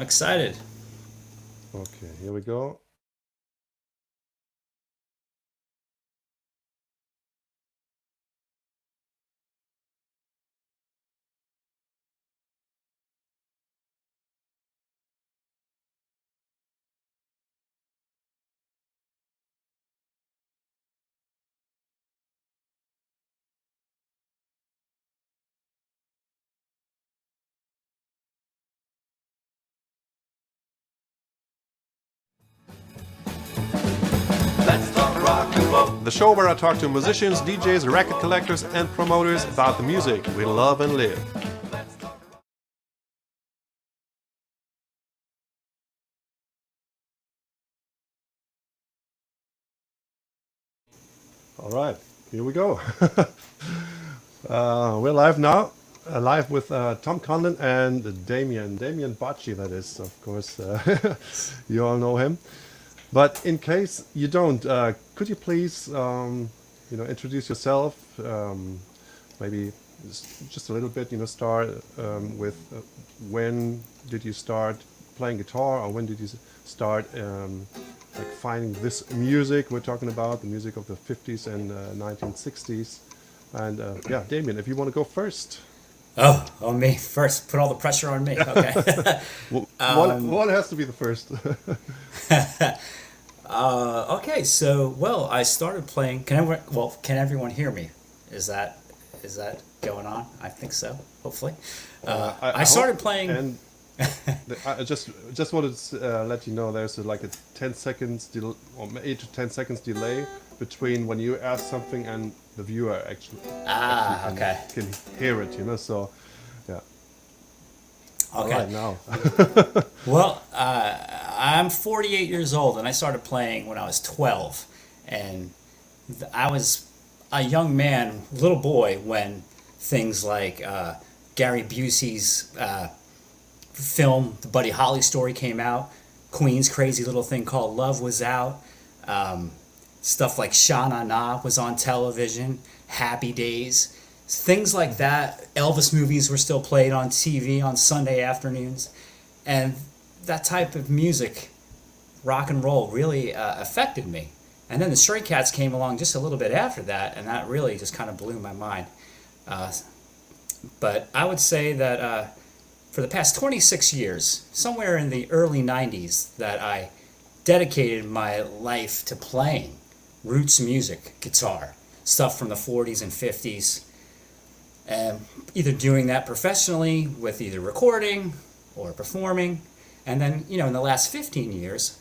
Excited. Okay, here we go. Let's talk rock and roll. The show where I talk to musicians, DJs, record collectors, and promoters about the music we love and live. All right, here we go. We're live now, live with Tom Conlon and Damian Bacci, that is, of course. You all know him. But in case you don't, could you please, introduce yourself? Maybe just a little bit, start with when did you start playing guitar, or when did you start like finding this music we're talking about, the music of the 50s and 1960s. And yeah, Damien, if you want to go first. Oh, me first. Put all the pressure on me. Okay. One has to be the first. Okay. So, well, I started playing. Can everyone hear me? Is that going on? I think so. Hopefully. I started hope- playing. And I just wanted to let you know there's like a 10 seconds or 8 to 10 seconds delay between when you ask something and the viewer actually Okay. can hear it, so yeah. All Okay. right, now. Well, I'm 48 years old, and I started playing when I was 12, and I was a young man, little boy, when things like Gary Busey's film, the Buddy Holly story, came out. Queen's crazy little thing called Love was out. Stuff like Sha Na Na was on television. Happy Days. Things like that. Elvis movies were still played on TV on Sunday afternoons. And that type of music, rock and roll, really affected me. And then the Stray Cats came along just a little bit after that, and that really just kind of blew my mind. But I would say that for the past 26 years, somewhere in the early 90s, that I dedicated my life to playing roots music, guitar, stuff from the 40s and 50s, and either doing that professionally with either recording or performing. And then, in the last 15 years,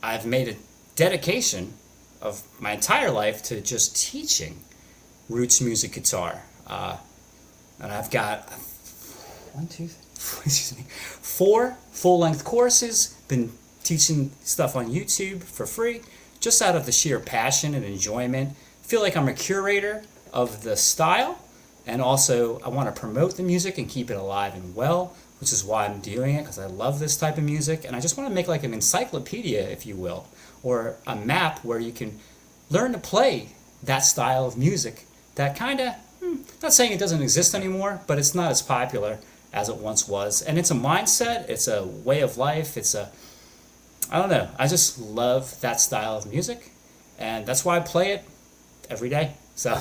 I've made a dedication of my entire life to just teaching roots music guitar. And I've got four full-length courses, been teaching stuff on YouTube for free, just out of the sheer passion and enjoyment. Feel like I'm a curator of the style, and also I want to promote the music and keep it alive and well, which is why I'm doing it, because I love this type of music, and I just want to make like an encyclopedia, if you will, or a map where you can learn to play that style of music that kind of, not saying it doesn't exist anymore, but it's not as popular as it once was. And it's a mindset, it's a way of life, I don't know, I just love that style of music, and that's why I play it every day. So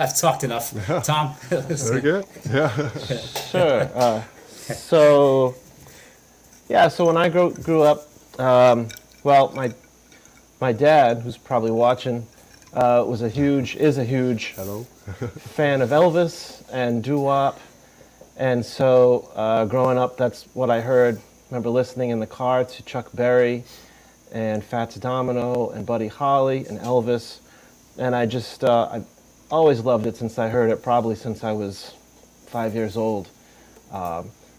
I've talked enough. Yeah. Tom? Very good. Yeah. Sure. So when I grew up, well, my dad, who's probably watching, is a huge Hello. fan of Elvis and doo-wop, and so growing up, that's what I heard. Remember listening in the car to Chuck Berry and Fats Domino and Buddy Holly and Elvis, and I always loved it since I heard it, probably since I was 5 years old.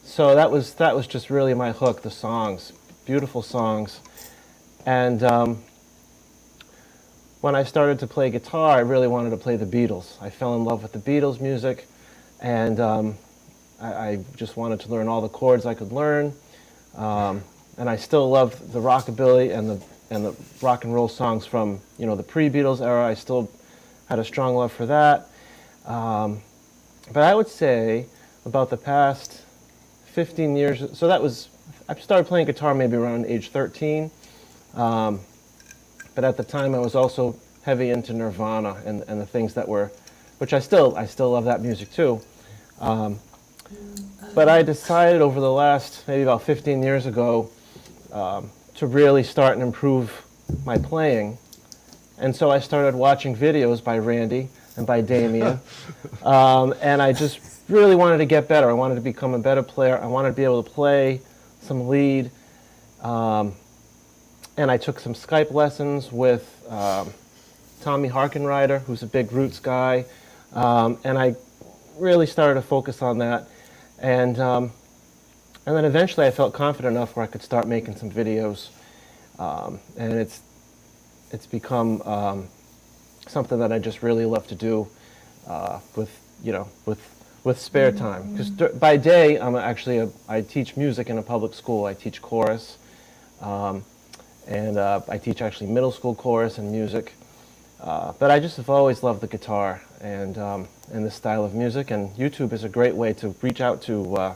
So that was just really my hook, the songs, beautiful songs. And when I started to play guitar, I really wanted to play the Beatles. I fell in love with the Beatles music, and I just wanted to learn all the chords I could learn. And I still love the rockabilly and the rock and roll songs from the pre-Beatles era. I still had a strong love for that. But I would say about the past 15 years, so that was I started playing guitar maybe around age 13. But at the time, I was also heavy into Nirvana and the things that were, which I still love that music too. But I decided over the last maybe about 15 years ago to really start and improve my playing. And so I started watching videos by Randy and by Damian. And I just really wanted to get better. I wanted to become a better player. I wanted to be able to play some lead. And I took some Skype lessons with Tommy Harkenrider, who's a big Roots guy. And I really started to focus on that. And then eventually I felt confident enough where I could start making some videos. And it's become something that I just really love to do with spare time. Because by day, I teach music in a public school. I teach chorus, and I teach actually middle school chorus and music. But I just have always loved the guitar and this style of music. And YouTube is a great way to reach out to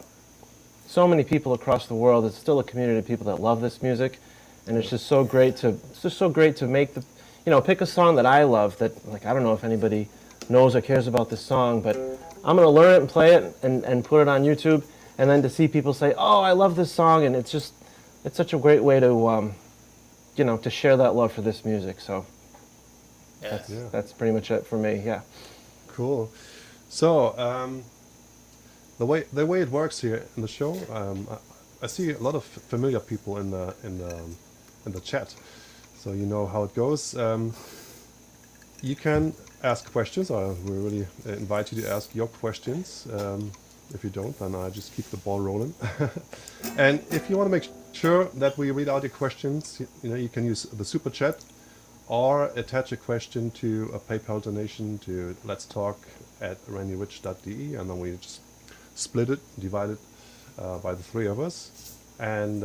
so many people across the world. It's still a community of people that love this music, and it's just so great to make the, pick a song that I love that, like, I don't know if anybody knows or cares about this song, but I'm going to learn it and play it and put it on YouTube, and then to see people say, oh, I love this song, and it's such a great way to, to share that love for this music. So that's pretty much it for me, yeah. Cool. So, the way it works here in the show, I see a lot of familiar people in the chat, so you know how it goes. You can ask questions. I we really invite you to ask your questions. If you don't, then I just keep the ball rolling. And if you want to make sure that we read out your questions, you can use the super chat or attach a question to a PayPal donation to letstalk@randyrich.de, and then we just split it, divide it by the three of us. And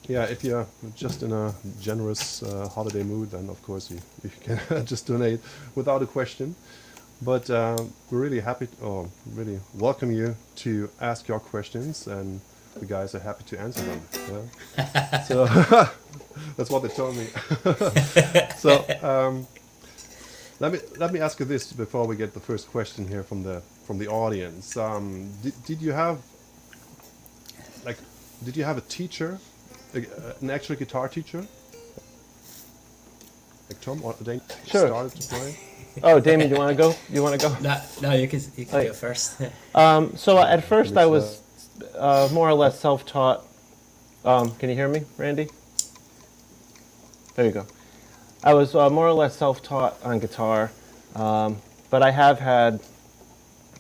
if you're just in a generous holiday mood, then of course you can just donate without a question. But we're really happy, really welcome you to ask your questions, and the guys are happy to answer them. Yeah? So that's what they told me. So let me ask you this before we get the first question here from the audience. Did you have a teacher, an actual guitar teacher, like Tom or Damian? Sure. Started to play? Oh, Damian, you want to go? You want to go? No, you can go first. So at first I was more or less self-taught. Can you hear me, Randy? There you go. I was more or less self-taught on guitar, but I have had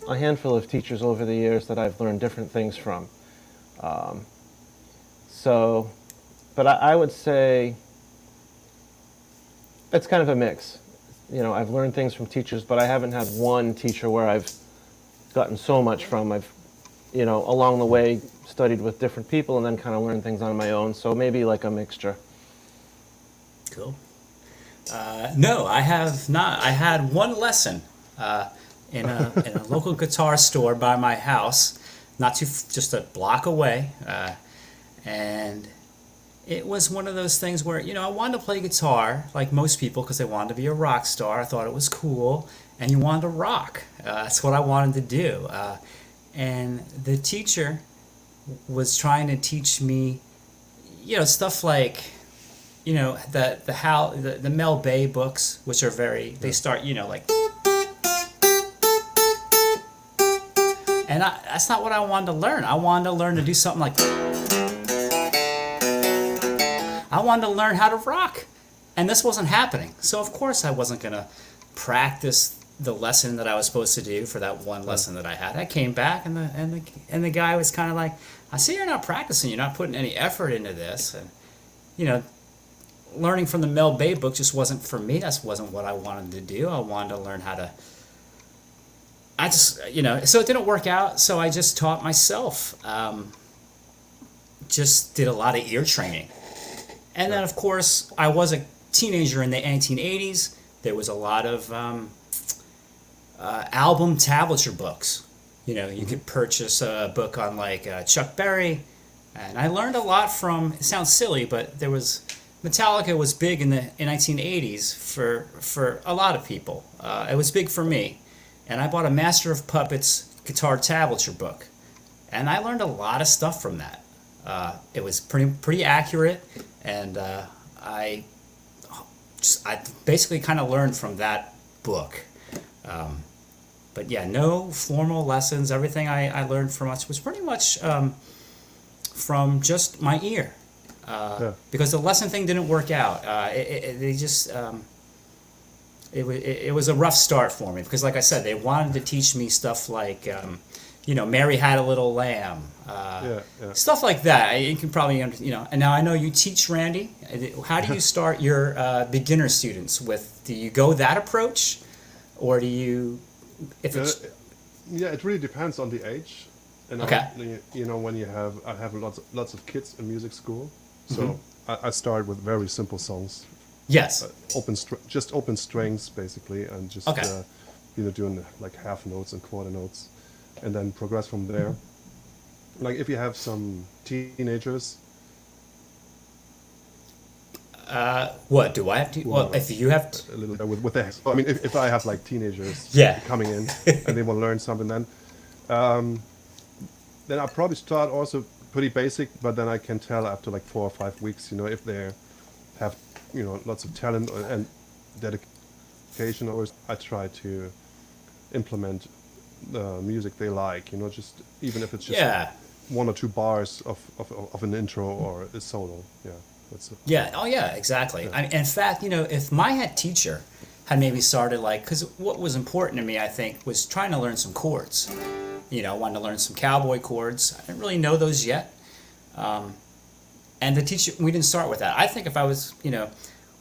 a handful of teachers over the years that I've learned different things from. But I would say it's kind of a mix. I've learned things from teachers, but I haven't had one teacher where I've gotten so much from. I've, along the way studied with different people and then kind of learned things on my own. So maybe like a mixture. Cool. No, I have not. I had one lesson in a local guitar store by my house, just a block away, and it was one of those things where I wanted to play guitar like most people because I wanted to be a rock star. I thought it was cool, and you wanted to rock. That's what I wanted to do, and the teacher was trying to teach me, stuff like. The Mel Bay books, which are they start, like, and that's not what I wanted to learn. I wanted to learn to do something like, I wanted to learn how to rock, and this wasn't happening. So of course I wasn't gonna practice the lesson that I was supposed to do for that one lesson that I had. I came back, and the guy was kind of like, I see you're not practicing. You're not putting any effort into this, and learning from the Mel Bay book just wasn't for me. That wasn't what I wanted to do. I wanted to learn how to. So it didn't work out. So I just taught myself. Just did a lot of ear training, and then of course I was a teenager in the 1980s. There was a lot of album tablature books. You could purchase a book on like Chuck Berry, And I learned a lot from. It sounds silly, but Metallica was big in the 1980s for a lot of people. It was big for me, and I bought a Master of Puppets guitar tablature book, and I learned a lot of stuff from that. It was pretty accurate, and I basically kind of learned from that book. But yeah, no formal lessons. Everything I learned from us was pretty much from just my ear. Because the lesson thing didn't work out. It was a rough start for me, because like I said, they wanted to teach me stuff like, Mary Had a Little Lamb, stuff like that. You can probably, and now I know you teach, Randy. How do you start your beginner students with? Do you go that approach, or do you, if it's... it really depends on the age. And Okay. When I have lots of kids in music school, so I start with very simple songs. Yes. Just open strings basically, and just Okay. doing like half notes and quarter notes, and then progress from there. Like if you have some teenagers. What do I have to? Well, if you have to, A little with the. I mean, if I have like teenagers coming in and they want to learn something, then I'll probably start also pretty basic, but then I can tell after like 4 or 5 weeks, if they have, lots of talent and dedication, or I try to implement the music they like, just even if it's just one or two bars of an intro or a solo. Yeah, that's it. Yeah. Oh, yeah. Exactly. Yeah. In fact, if my head teacher had maybe started because what was important to me, I think, was trying to learn some chords. Wanted to learn some cowboy chords. I didn't really know those yet. And the teacher, we didn't start with that. I think if I was,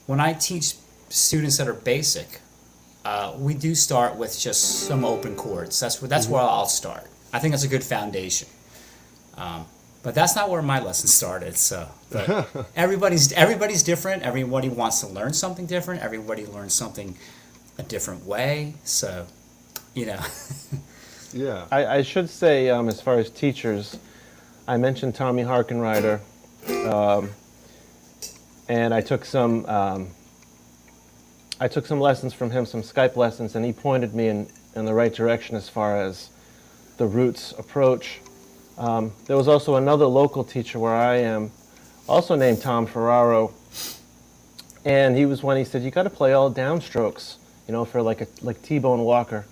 when I teach students that are basic, we do start with just some open chords. That's where I'll start. I think that's a good foundation. But that's not where my lesson started. So, but everybody's different. Everybody wants to learn something different. Everybody learns something a different way. So, Yeah. I should say, as far as teachers, I mentioned Tommy Harkenrider, and I took some lessons from him, some Skype lessons, and he pointed me in the right direction as far as the roots approach. There was also another local teacher where I am, also named Tom Ferraro, and he said, you got to play all downstrokes, for like T-Bone Walker.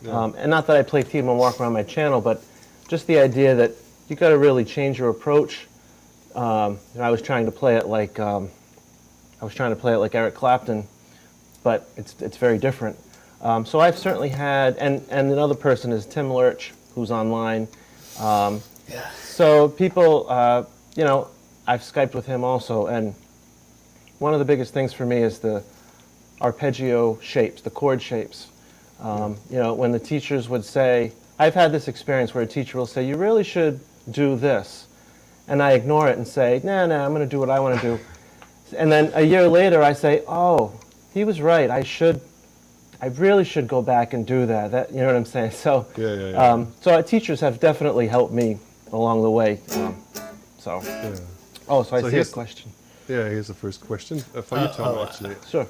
Yeah. And not that I play T-Bone Walker on my channel, but just the idea that you got to really change your approach. I was trying to play it like Eric Clapton, but it's very different. So I've certainly had, and another person is Tim Lurch, who's online. So people, I've Skyped with him also, and one of the biggest things for me is the arpeggio shapes, the chord shapes. When the teachers would say, I've had this experience where a teacher will say, you really should do this. And I ignore it and say, nah, I'm going to do what I want to do. And then a year later I say, oh, he was right. I really should go back and do that. You know what I'm saying? So, so teachers have definitely helped me along the way. So I see a question. Yeah, here's the first question for you, Tom, actually. Sure.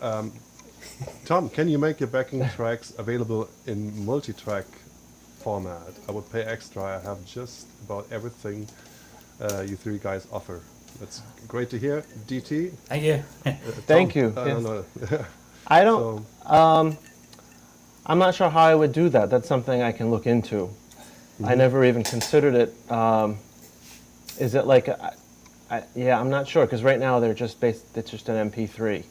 Tom, can you make your backing tracks available in multi-track format? I would pay extra. I have just about everything you three guys offer. That's great to hear. DT? Thank you. Thank you. Yes. No. I don't. I'm not sure how I would do that. That's something I can look into. I never even considered it. Is it like? I'm not sure, because right now it's just an MP3.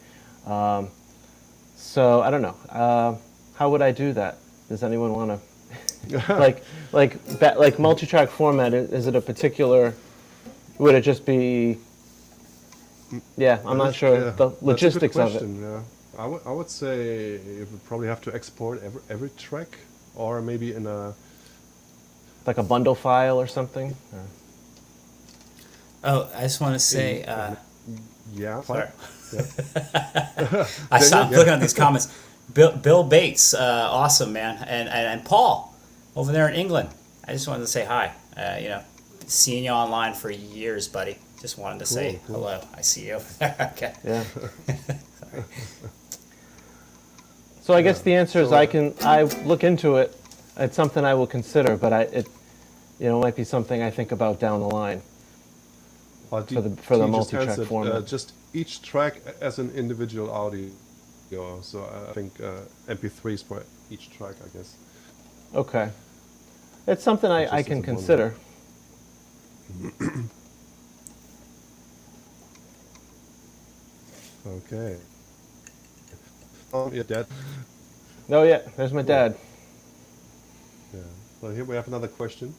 So I don't know. How would I do that? Does anyone want to? like multi-track format? Is it a particular? Would it just be? Yeah, I'm not sure the logistics of it. Yeah. I would say you would probably have to export every track, or maybe in a like a bundle file or something. Or? Oh, I just want to say. Yeah. Sorry. Yeah. I stopped looking at these comments. Bill Bates, awesome man, and Paul over there in England. I just wanted to say hi. Seeing you online for years, buddy. Just wanted to say Cool. hello. I see you over there. Okay. Yeah. So I guess the answer is I look into it. It's something I will consider, but it might be something I think about down the line. For the multi-track format. Just each track as an individual audio. So I think MP3s for each track, I guess. Okay. It's something I can consider. Okay. Your dad. Oh yeah, there's my dad. Yeah. So here we have another question.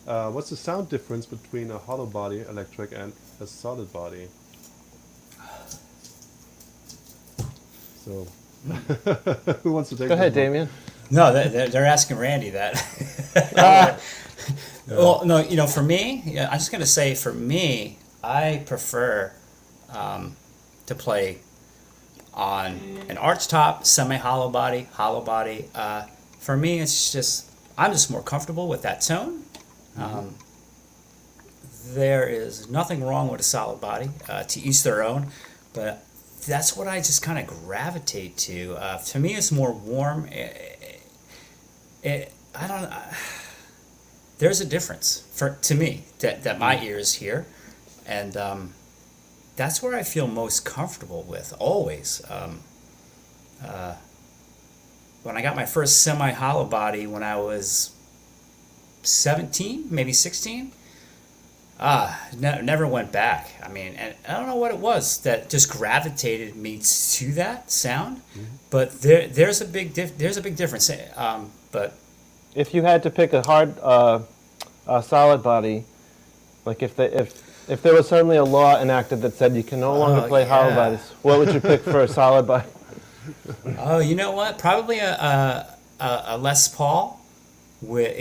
What's the sound difference between a hollow body electric and a solid body? So, who wants to take? Go ahead, this one? Damian. No, they're asking Randy that. Well, no, for me, I'm just gonna say for me, I prefer to play on an arch top, semi-hollow body, hollow body. For me, I'm just more comfortable with that tone. There is nothing wrong with a solid body. To each their own, but that's what I just kind of gravitate to. To me, it's more warm. I don't. There's a difference to me that my ears hear, and that's where I feel most comfortable with always. When I got my first semi-hollow body when I was 17, maybe 16, never went back. I mean, and I don't know what it was that just gravitated me to that sound, but there's a big difference. But If you had to pick a solid body, like if there was suddenly a law enacted that said you can no longer play hollow yeah. bodies, what would you pick for a solid body? oh, you know what? Probably a Les Paul with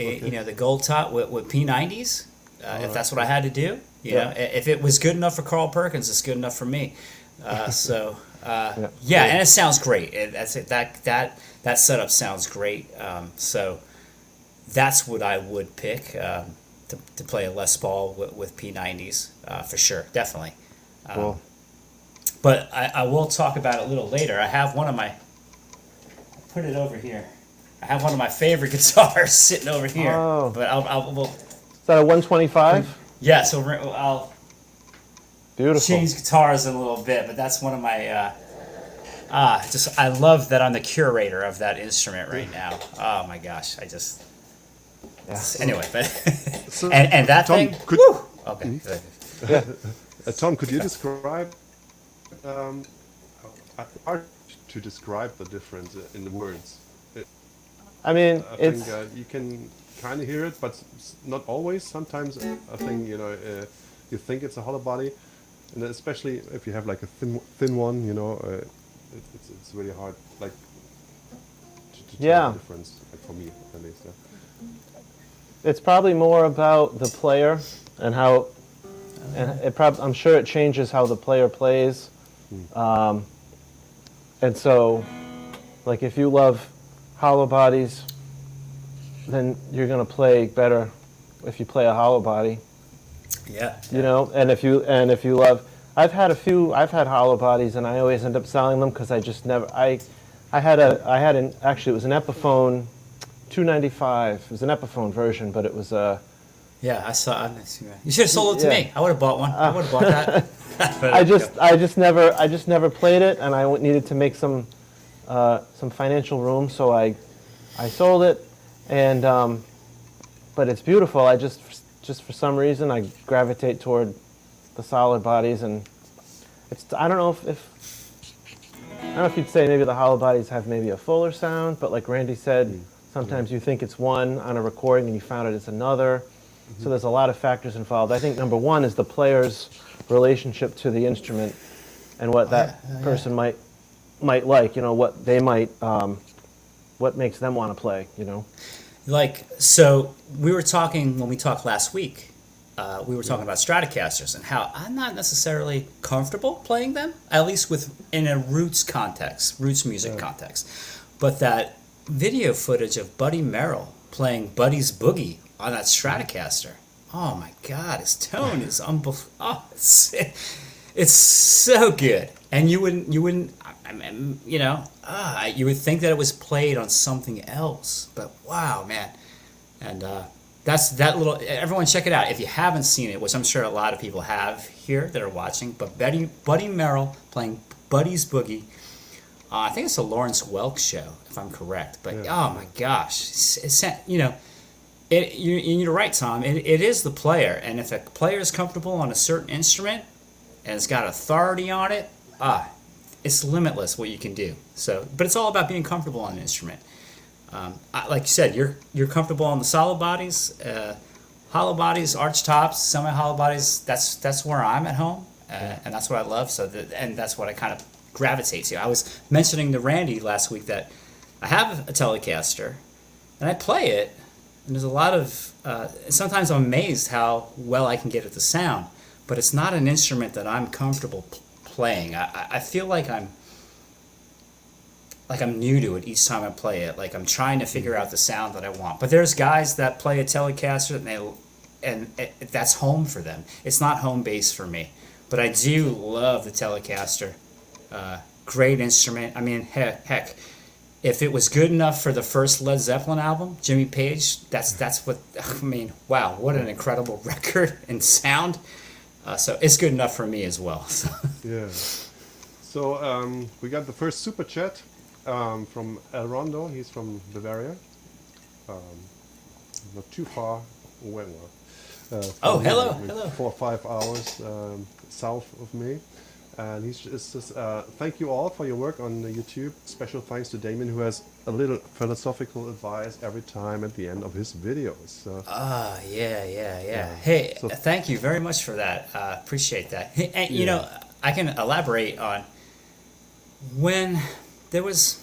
the gold top with P90s. If that's what I had to do, you know, if it was good enough for Carl Perkins, it's good enough for me. And it sounds great. That setup sounds great. So that's what I would pick to play a Les Paul with P90s for sure, definitely. Cool. But I will talk about it a little later. I have put it over here. I have one of my favorite guitars sitting over here. Oh. But we'll. Is that a 125? Yeah, so I'll Beautiful. change guitars in a little bit, but that's one of my. I love that I'm the curator of that instrument right now. Oh my gosh, anyway, but So, and that Tom, thing. could- Woo! Okay. Tom, could you describe hard to describe the difference in the words? I mean, I it's think you can kind of hear it, but not always. Sometimes I think you think it's a hollow body, and especially if you have like a thin one, it's really hard like to tell the difference. Like for me, at least. Yeah. it's probably more about the player and how, I'm sure it changes how the player plays, and so, like if you love hollow bodies, then you're gonna play better if you play a hollow body. Yeah. And if you love, I've had hollow bodies, and I always end up selling them because I just never. Actually it was an Epiphone 295. It was an Epiphone version, but it was Yeah, I saw. You should have sold it to me. I would have bought one. I would have bought that. But I just never played it, and I needed to make some financial room, so I sold it, and but it's beautiful. I just for some reason I gravitate toward the solid bodies, and I don't know if you'd say maybe the hollow bodies have maybe a fuller sound, but like Randy said, sometimes you think it's one on a recording and you found it's another. So there's a lot of factors involved. I think number one is the player's relationship to the instrument and what that person might like. What they might, what makes them want to play. So we were talking when we talked last week. We were talking about Stratocasters and how I'm not necessarily comfortable playing them, at least in a roots music context. But that video footage of Buddy Merrill playing Buddy's Boogie on that Stratocaster, oh my God, his tone is unbelievable. Oh, it's so good. And you wouldn't, I mean, you would think that it was played on something else. But wow, man. And that's that little, everyone check it out. If you haven't seen it, which I'm sure a lot of people have here that are watching, but Buddy Merrill playing Buddy's Boogie. I think it's a Lawrence Welk show, if I'm correct. But oh my gosh, you're right, Tom. It is the player, and if a player is comfortable on a certain instrument and it's got authority on it, it's limitless what you can do. So, but it's all about being comfortable on an instrument. Like you said, you're comfortable on the solid bodies, hollow bodies, arch tops, semi-hollow bodies. That's where I'm at home, and that's what I love. And that's what I kind of gravitate to. I was mentioning to Randy last week that I have a Telecaster, and I play it, and there's a lot of. Sometimes I'm amazed how well I can get at the sound, but it's not an instrument that I'm comfortable playing. I feel like I'm new to it each time I play it. Like I'm trying to figure out the sound that I want. But there's guys that play a Telecaster and that's home for them. It's not home base for me. But I do love the Telecaster. Great instrument. I mean, heck, if it was good enough for the first Led Zeppelin album, Jimmy Page, that's what. I mean, wow, what an incredible record and sound. So it's good enough for me as well. So. Yeah. So we got the first super chat from El Rondo. He's from Bavaria. Not too far away. Oh, hello, maybe hello. 4 or 5 hours south of me. And he's just thank you all for your work on YouTube. Special thanks to Damian, who has a little philosophical advice every time at the end of his videos. So. Yeah. Hey, so thank you very much for that. Appreciate that. Hey, and, I can elaborate on when it was,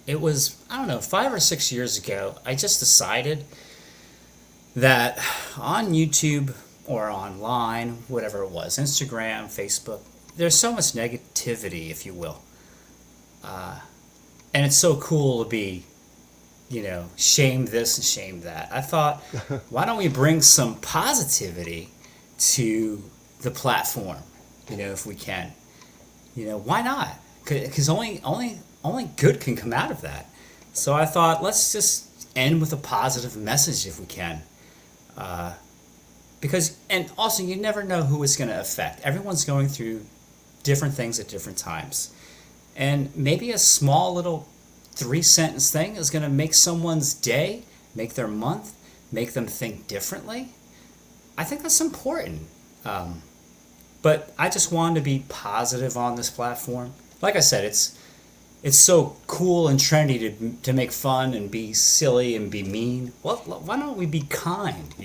I don't know, 5 or 6 years ago, I just decided that on YouTube or online, whatever it was, Instagram, Facebook, there's so much negativity, if you will. And it's so cool to be, shame this and shame that. I thought, why don't we bring some positivity to the platform, if we can? Why not? Because only good can come out of that. So I thought, let's just end with a positive message if we can. And also, you never know who it's going to affect. Everyone's going through different things at different times. And maybe a small little 3-sentence thing is going to make someone's day, make their month, make them think differently. I think that's important. But I just wanted to be positive on this platform. Like I said, it's so cool and trendy to make fun and be silly and be mean. Well, why don't we be kind,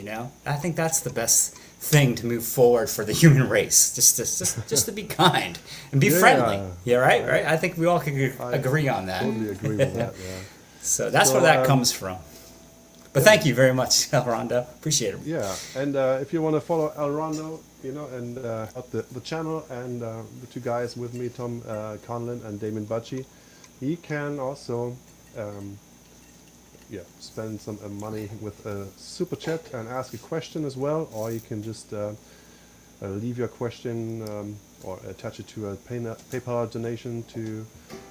I think that's the best thing to move forward for the human race. Just to be kind and be friendly. Yeah, right? I think we all can agree on that. Totally agree with that, yeah. So that's where that comes from. But thank you very much, El Rondo. Appreciate it. Yeah, and if you want to follow El Rondo, and help the channel and the two guys with me, Tom Conlon and Damian Bacci, he can also spend some money with a super chat and ask a question as well, or you can just leave your question or attach it to a PayPal donation to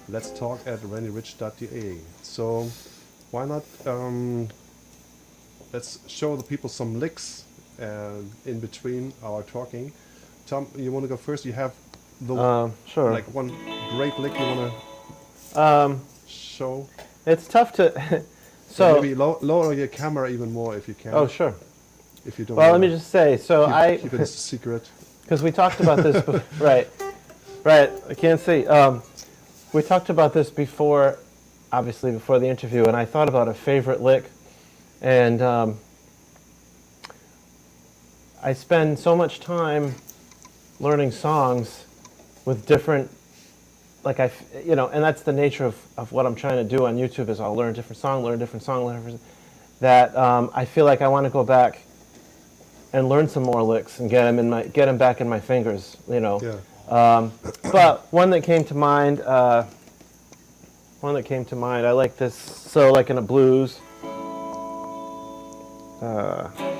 let's talk at randyrich.de. So why not let's show the people some licks in between our talking. Tom, you want to go first? You have the sure. Like one great lick you want to show. It's tough to. So maybe lower your camera even more if you can. Oh, sure. If you don't. Well, let me just say. So keep it a secret. Because we talked about this. Right. I can't see. We talked about this before, obviously before the interview, and I thought about a favorite lick, and I spend so much time learning songs with different. And that's the nature of what I'm trying to do on YouTube is I'll learn a different song, that I feel like I want to go back and learn some more licks and get them back in my fingers, Yeah. But one that came to mind, I like this. So like in a blues.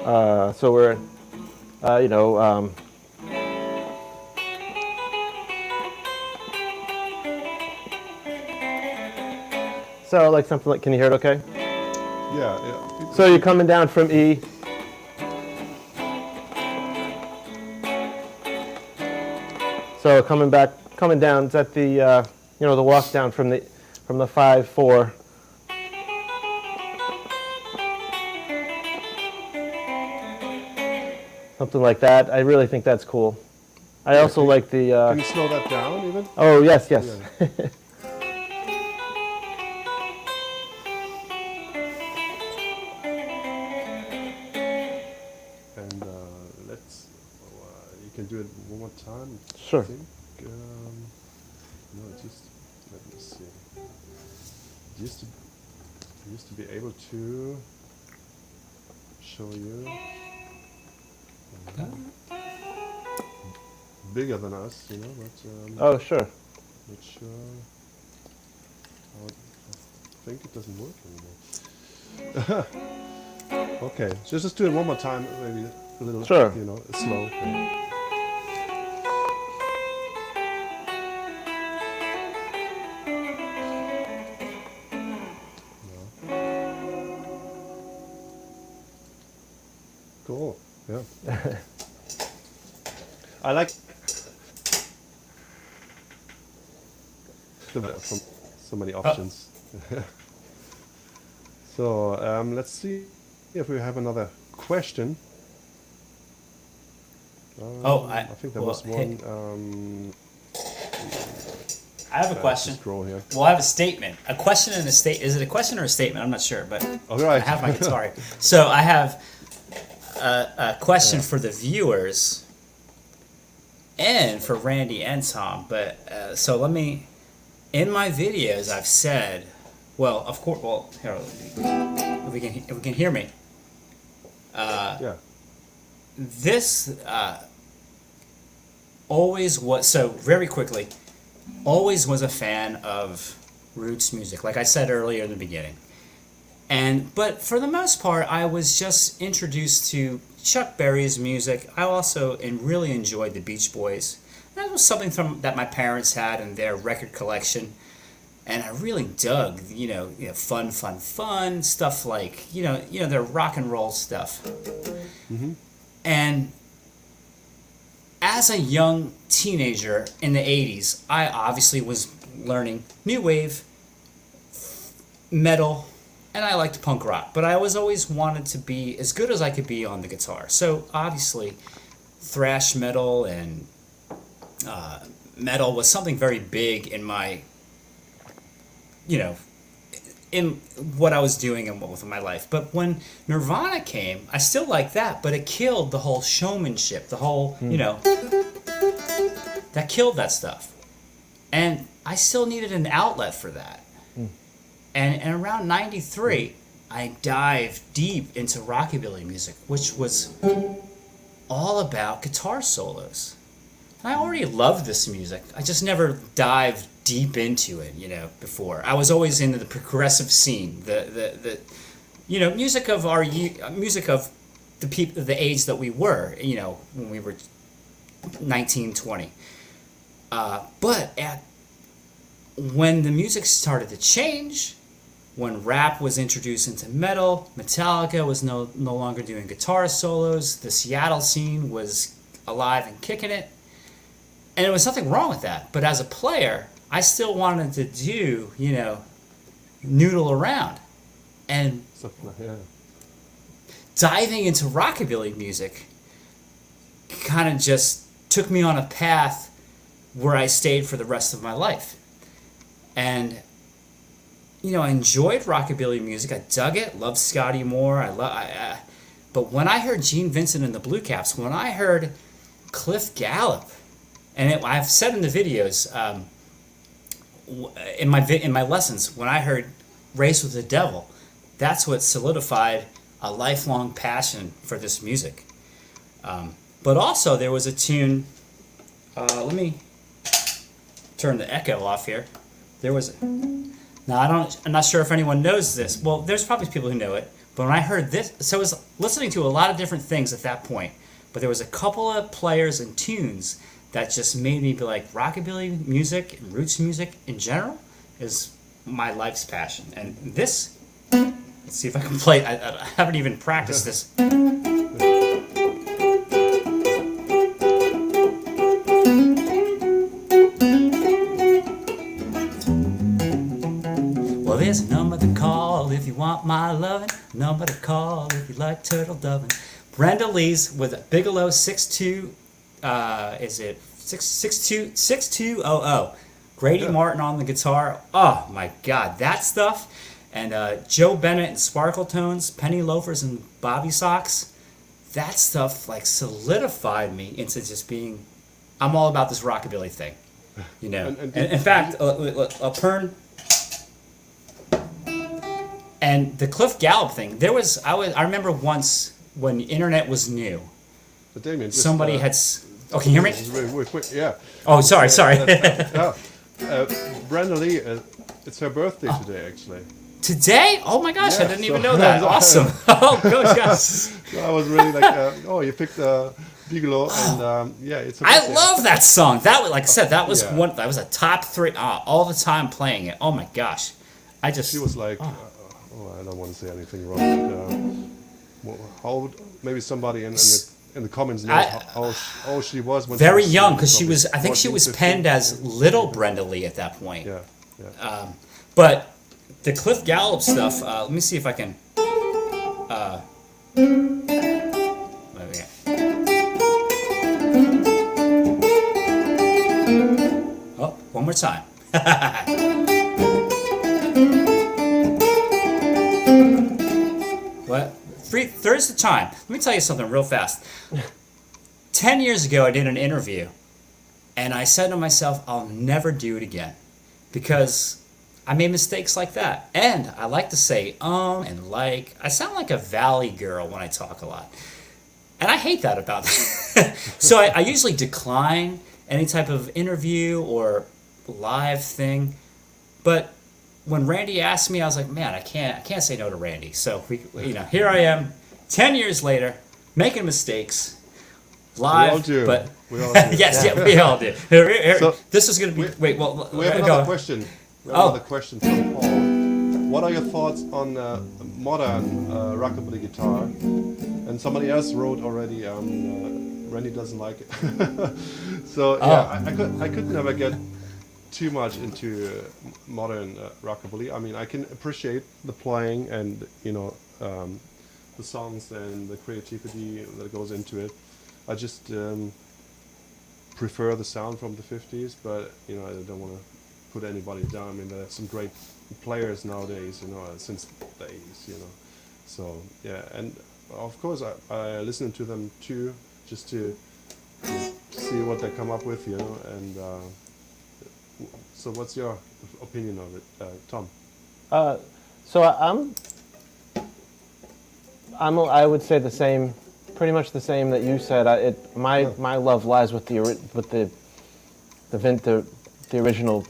So we're, you know, so like something like, can you hear it okay? Yeah. So you're coming down from E. So coming down, it's at the, you know, the walk down from the 5/4. Something like that. I really think that's cool. I also like the. Can you slow that down even? Oh yes, yes. Yeah. And let's. You can do it one more time. Sure. I think. No, just let me see. Used to be able to show you bigger than us, you know. But Oh sure. not sure. I think it doesn't work anymore. Okay, so just do it one more time, maybe a little, Sure. you know, slow. Cool. Yeah. I like from so many options. So let's see if we have another question. I think there was one. I have a question. Scroll here. Well, I have a statement. A question and a state. Is it a question or a statement? I'm not sure, but All right. I have my guitar here. So I have a question for the viewers and for Randy and Tom. But so let me. In my videos, I've said, well, of course. Well, here, if we can hear me. Yeah. This always was, so very quickly, always was a fan of roots music, like I said earlier in the beginning. But for the most part, I was just introduced to Chuck Berry's music. I also really enjoyed the Beach Boys. That was something that my parents had in their record collection. And I really dug, fun stuff like, their rock and roll stuff. Mm-hmm. And as a young teenager in the 80s, I obviously was learning new wave, metal, and I liked punk rock. But I always wanted to be as good as I could be on the guitar. So obviously, thrash metal and metal was something very big in my, in what I was doing and with my life. But when Nirvana came, I still like that, but it killed the whole showmanship, the whole, that killed that stuff. And I still needed an outlet for that. And around 93, I dived deep into rockabilly music, which was all about guitar solos. I already loved this music. I just never dived deep into it, before. I was always into the progressive scene, the music of the people, the age that we were, when we were 19, 20. But when the music started to change, when rap was introduced into metal, Metallica was no longer doing guitar solos, the Seattle scene was alive and kicking it. And there was nothing wrong with that. But as a player, I still wanted to do, noodle around. And diving into rockabilly music kind of just took me on a path where I stayed for the rest of my life. And, I enjoyed rockabilly music. I dug it, loved Scotty Moore. But when I heard Gene Vincent and the Blue Caps, when I heard Cliff Gallup, and I've said in the videos, in my lessons, when I heard Race with the Devil, that's what solidified a lifelong passion for this music. But also there was a tune. Let me turn the echo off here. There was. I'm not sure if anyone knows this. Well, there's probably people who know it. But when I heard this, so I was listening to a lot of different things at that point. But there was a couple of players and tunes that just made me be like, rockabilly music and roots music in general is my life's passion. And this, let's see if I can play. I haven't even practiced this. Well, there's a number to call if you want my lovin', number to call if you like turtle dovin'. Brenda Lee's with Bigelow 62, is it 6200? Grady Martin on the guitar. Oh my God, that stuff. And Joe Bennett and Sparkle Tones, Penny Loafers and Bobby Socks. That stuff like solidified me into just being, I'm all about this rockabilly thing. You know, and in fact, a turn. And the Cliff Gallup thing, I remember once when the internet was new, But Damian, just, somebody had. Oh, can you hear me? Wait, yeah. Oh, sorry. Brenda Lee, it's her birthday today, actually. Today? Oh my gosh, I Yeah, didn't so- even know that. Awesome. Oh, gosh, yes. So I was really like, you picked Bigelow, and yeah, it's. Her I birthday. love that song. That was, like I said, that was Yeah. one. That was a top 3 all the time playing it. Oh my gosh, I just. She was like, I don't want to say anything wrong, but how old? Maybe somebody in the comments knows how old she was when very she was young, because she probably was. I think she 14, was 15. penned as Little Brenda Lee at that point. Yeah. But the Cliff Gallup stuff. Let me see if I can. There we go. Oh, one more time. What? Third's the time. Let me tell you something real fast. 10 years ago, I did an interview, and I said to myself, I'll never do it again, because I made mistakes like that. And I like to say and like. I sound like a valley girl when I talk a lot. And I hate that about that. So I usually decline any type of interview or live thing. But when Randy asked me, I was like, man, I can't say no to Randy. So here I am, 10 years later, making mistakes, live. We all do. But We all do. yes, yeah, we all do. Here, So, this is going to be. Wait, well, We have go. another question. We have another question from Paul. What are your thoughts on modern rockabilly guitar? And somebody else wrote already. Randy doesn't like it. So yeah, I could never get too much into modern rockabilly. I mean, I can appreciate the playing and the songs and the creativity that goes into it. I just prefer the sound from the 50s, but I don't want to put anybody down. I mean, there are some great players nowadays, since days, So yeah, and of course I listen to them too, just to see what they come up with, And so, what's your opinion of it, Tom? So I would say the same, pretty much the same that you said. My love lies with the original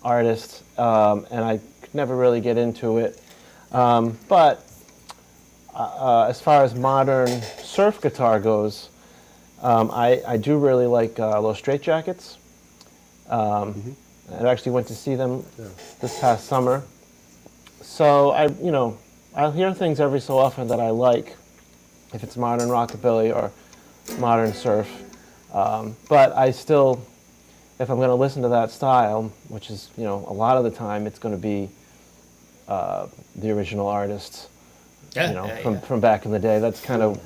artist, and I could never really get into it. But as far as modern surf guitar goes, I do really like Los Straitjackets. I actually went to see them this past summer. So I'll hear things every so often that I like, if it's modern rockabilly or modern surf. But I still, if I'm going to listen to that style, which is, a lot of the time it's going to be the original artists, from back in the day. That's kind of,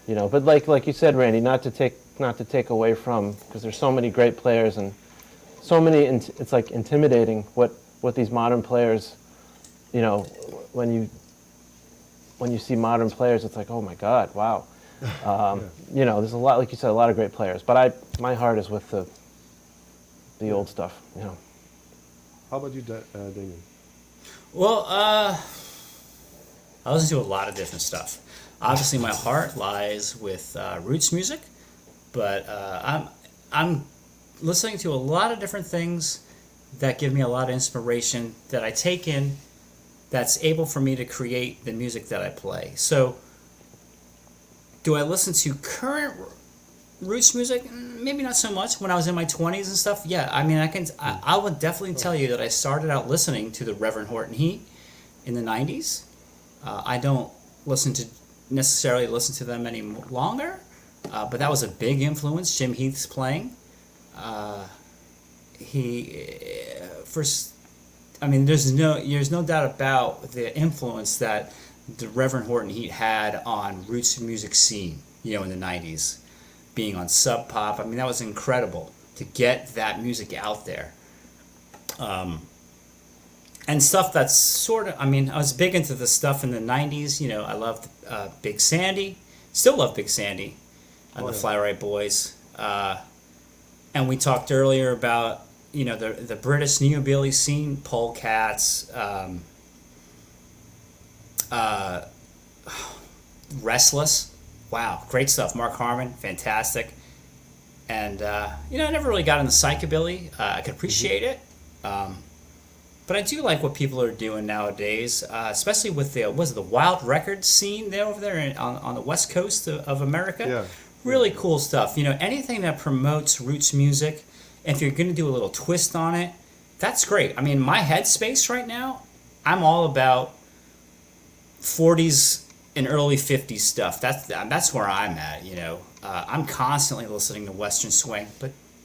but like you said, Randy, not to take away from, because there's so many great players and so many, it's like intimidating what these modern players, when you see modern players, it's like, oh my God, wow. There's a lot, like you said, a lot of great players, but my heart is with the old stuff, How about you, Damian? Well, I listen to a lot of different stuff. Obviously, my heart lies with roots music, but I'm listening to a lot of different things that give me a lot of inspiration that I take in that's able for me to create the music that I play. So, do I listen to current roots music? Maybe not so much. When I was in my 20s and stuff, yeah. I mean, I would definitely tell you that I started out listening to the Reverend Horton Heat in the 90s. I don't necessarily listen to them any longer, but that was a big influence. Jim Heath's playing. There's no doubt about the influence that the Reverend Horton Heat had on roots music scene, in the 90s, being on Sub Pop. I mean, that was incredible to get that music out there. And stuff that's sort of, I was big into the stuff in the 90s. I loved Big Sandy. Still love Big Sandy and the Fly Right Boys. And we talked earlier about, the British neobilly scene, Polecats, Restless. Wow, great stuff. Mark Harmon, fantastic. And, I never really got into psychobilly. I could appreciate it. But I do like what people are doing nowadays, especially with the Wild Records scene there over there on the west coast of America. Yeah. Really cool stuff. Anything that promotes roots music, if you're going to do a little twist on it, that's great. I mean, my headspace right now, I'm all about 40s and early 50s stuff. That's where I'm at, I'm constantly listening to Western swing,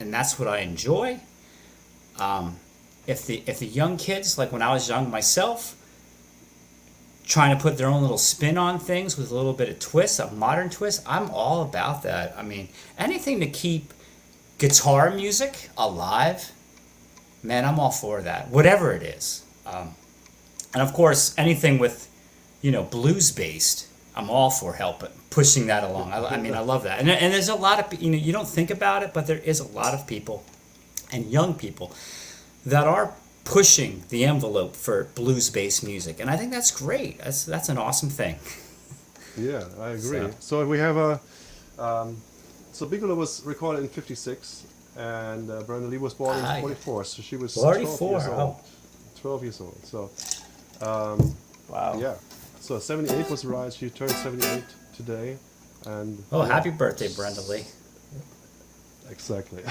and that's what I enjoy. If the young kids, like when I was young myself, trying to put their own little spin on things with a little bit of twist, a modern twist, I'm all about that. I mean, anything to keep guitar music alive, man, I'm all for that, whatever it is. And of course, anything with, blues based, I'm all for pushing that along. I love that. And there's a lot of, you don't think about it, but there is a lot of people and young people that are pushing the envelope for blues-based music, and I think that's great. That's an awesome thing. Yeah, I agree. So we have so Bigelow was recorded in '56, and Brenda Lee was born in '44, so she was 12 years old. 12 years old. So, Wow. Yeah. So '78 was right. She turned 78 today, and happy birthday, Brenda Lee. Exactly.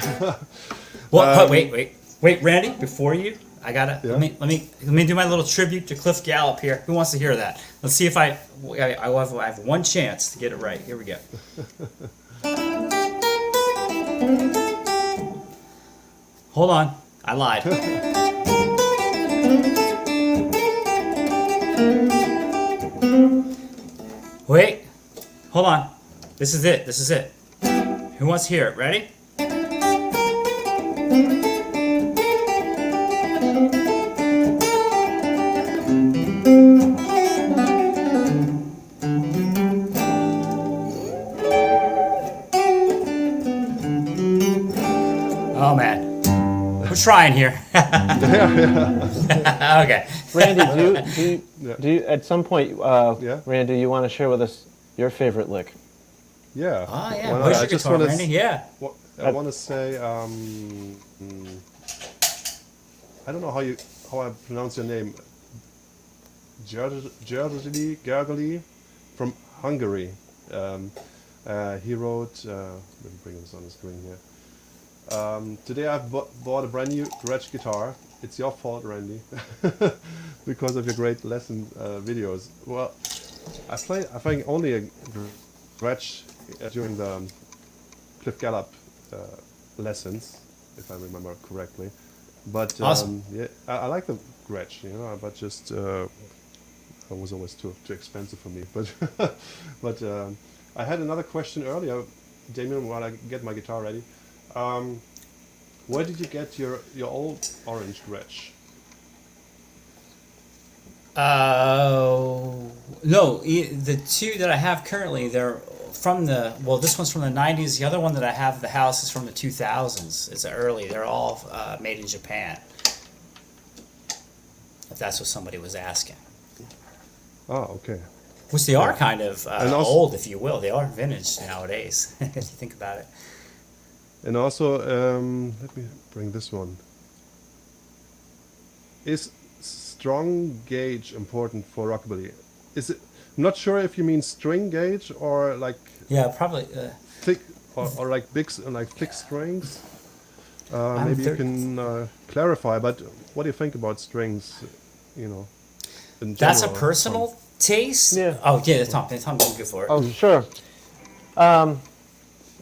Well, wait, Randy, before you, I gotta let me do my little tribute to Cliff Gallup here. Who wants to hear that? Let's see if I have one chance to get it right. Here we go. Hold on, I lied. Wait, hold on. This is it. Who wants to hear it? Ready? Oh man, we're trying here. Okay. Randy, do you at some point, Randy, you want to share with us your favorite lick? Yeah. Oh yeah. Where's your guitar, Randy? Yeah. I want to say, I don't know how I pronounce your name. Gergely from Hungary. He wrote. Let me bring this on the screen here. Today I've bought a brand new Gretsch guitar. It's your fault, Randy, because of your great lesson videos. Well, I think only a Gretsch during the Cliff Gallup lessons, if I remember correctly. But awesome. Yeah, I like the Gretsch, but just it was always too expensive for me. But but I had another question earlier, Damian, while I get my guitar ready. Where did you get your old orange Gretsch? No, the two that I have currently, they're from this one's from the 90s. The other one that I have at the house is from the 2000s. It's early. They're all made in Japan. If that's what somebody was asking. Oh, okay. Which they are kind of old, if you will. They are vintage nowadays, if you think about it. And also, let me bring this one. Is strong gauge important for rockabilly? Is it? I'm not sure if you mean string gauge or like Yeah, probably. thick or like like thick strings. I'm Maybe you thir- can clarify. But what do you think about strings? You know, in That's a general, personal taste. Yeah. Oh yeah, Tom, you go for it. Oh, sure.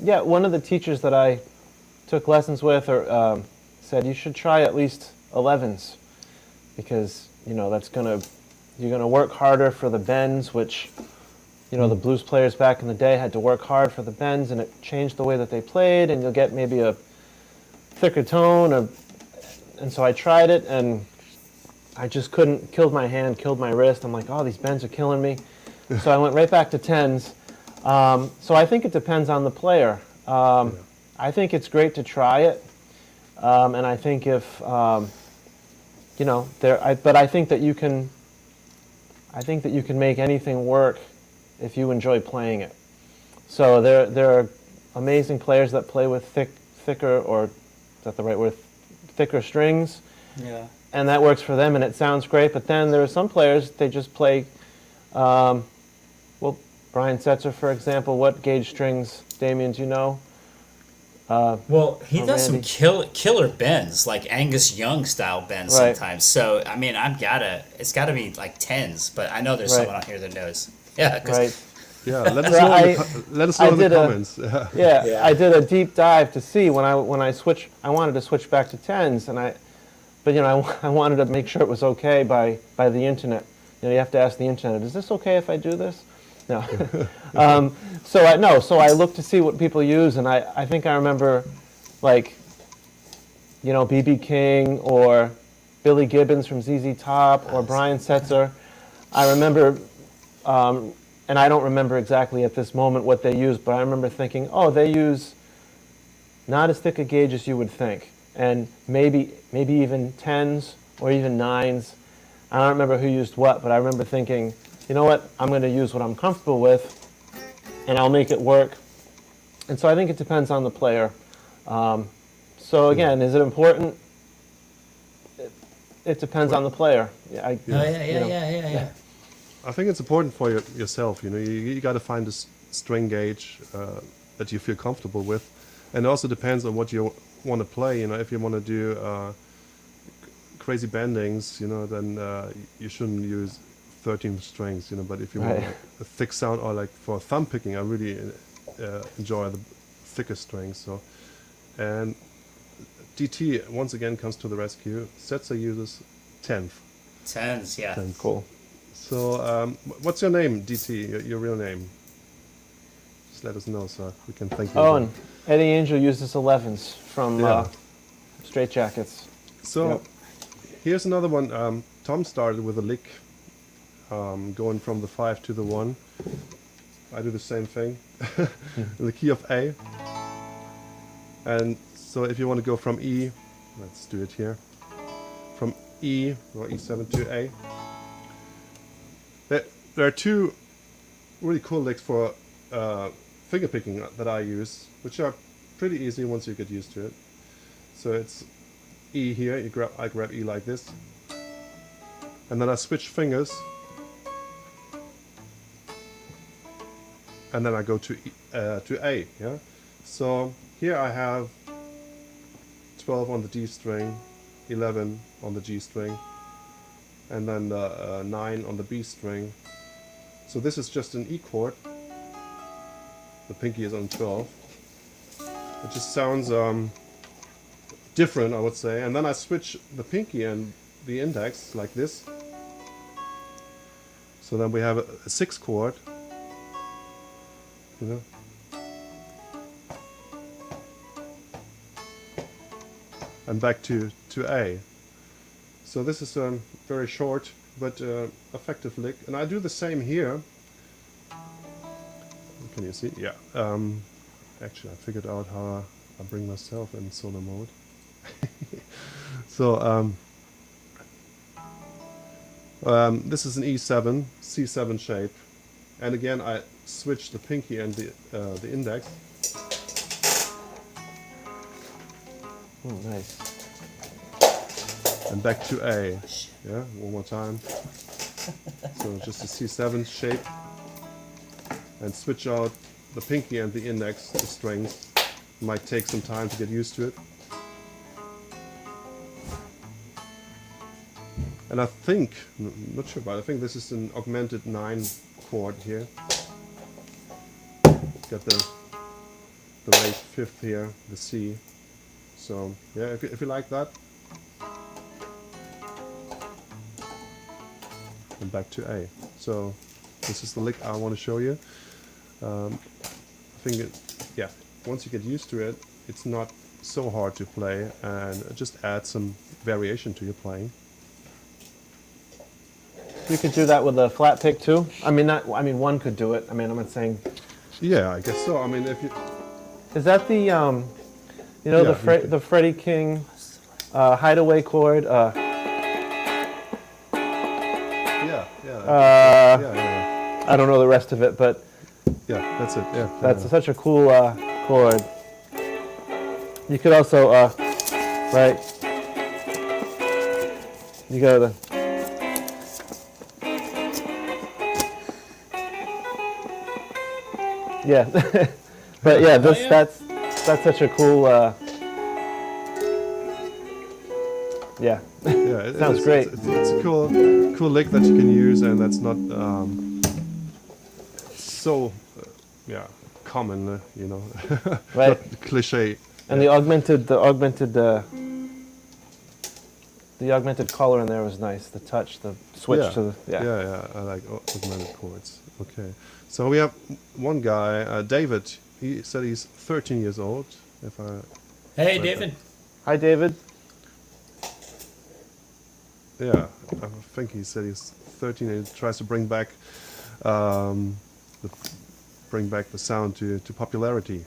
Yeah, one of the teachers that I took lessons with said you should try at least 11s because you're gonna work harder for the bends, which the blues players back in the day had to work hard for the bends, and it changed the way that they played, and you'll get maybe a thicker tone. And so I tried it, and I just couldn't. Killed my hand, killed my wrist. I'm like, oh, these bends are killing me. So I went right back to 10s. So I think it depends on the player. I think it's great to try it, and I think if but I think that you can. I think that you can make anything work if you enjoy playing it. So there are amazing players that play with thicker, or is that the right word? Thicker strings. Yeah. And that works for them, and it sounds great. But then there are some players, they just play, Brian Setzer, for example. What gauge strings, Damian, do you know? Well, he Oh, does Randy. some killer bends, like Angus Young style bends Right. sometimes. So I mean, it's gotta be like 10s, but I know there's Right. someone out here that knows. Yeah, 'cause- Right. Yeah, let us So know. Let us know in the did a- comments. Yeah, Yeah. I did a deep dive to see when I wanted to switch back to 10s, but I wanted to make sure it was okay by the internet. You have to ask the internet, is this okay if I do this? No. So I looked to see what people use, and I think I remember, like, B.B. King or Billy Gibbons from ZZ Top or Brian Setzer. I remember, and I don't remember exactly at this moment what they use, but I remember thinking, oh, they use not as thick a gauge as you would think, and maybe even 10s or even 9s. I don't remember who used what, but I remember thinking, you know what, I'm going to use what I'm comfortable with, and I'll make it work. And so I think it depends on the player. So again, is it important? It depends on the player. Yeah. I think it's important for yourself. You got to find a string gauge that you feel comfortable with, and it also depends on what you want to play. If you want to do crazy bendings, then you shouldn't use 13 strings. But if you want Right. a thick sound, or like for thumb picking, I really enjoy the thicker strings. So, and DT once again comes to the rescue. Setzer uses 10th. 10s, yeah. Cool. So, what's your name, DT? Your real name? Just let us know so we can thank you. Oh, again. and Eddie Angel uses 11s from Yeah. Straight Jackets. So, Yep. here's another one. Tom started with a lick, going from the 5 to the 1. I do the same thing in the key of A. And so, if you want to go from E, let's do it here. From E or E7 to A. There are two really cool licks for finger picking that I use, which are pretty easy once you get used to it. So it's E here. I grab E like this, and then I switch fingers, and then I go to A. Yeah. So here I have 12 on the D string, 11 on the G string, and then 9 on the B string. So this is just an E chord. The pinky is on 12. It just sounds different, I would say. And then I switch the pinky and the index like this. So then we have a 6 chord. And back to A. So this is very short but effective lick, and I do the same here. Can you see? Yeah. Actually, I figured out how I bring myself in solo mode. So this is an E7, C7 shape, and again I switch the pinky and the index. Oh, nice. and back to A. Yeah, one more time. So just a C7 shape, and switch out the pinky and the index, the strings. Might take some time to get used to it. And I think, not sure, but I think this is an augmented 9 chord here. Got the rate 5th here, the C. So yeah, if you like that, and back to A. So this is the lick I want to show you. I think yeah, once you get used to it, it's not so hard to play, and just add some variation to your playing. You could do that with a flat pick too. I mean, one could do it. I mean, I'm not saying. Yeah, I guess so. I mean, if you. Is that the the Freddie King hideaway chord? Yeah, yeah. I don't know the rest of it, but Yeah, that's it. Yeah. that's such a cool chord. You could also, right? You go to the. Yeah, but yeah, that's such a cool. Yeah. Yeah, Sounds great. It's a cool lick that you can use, and that's not so common, you know, Right. not cliche. And the augmented color in there was nice. The touch, the switch to the yeah. I like augmented chords. Okay, so we have one guy, David. He said he's 13 years old. If I Hey, David. Hi, David. Yeah, I think he said he's 13 and he tries to bring back the sound to popularity.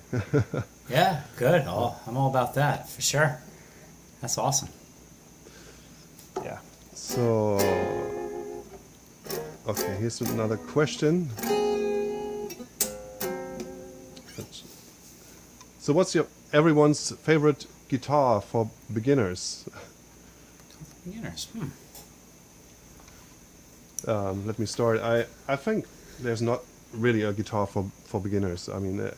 Yeah, good. I'm all about that for sure. That's awesome. Yeah. So, okay, here's another question. So, what's everyone's favorite guitar for beginners? Beginners. Let me start. I think there's not really a guitar for beginners. I mean,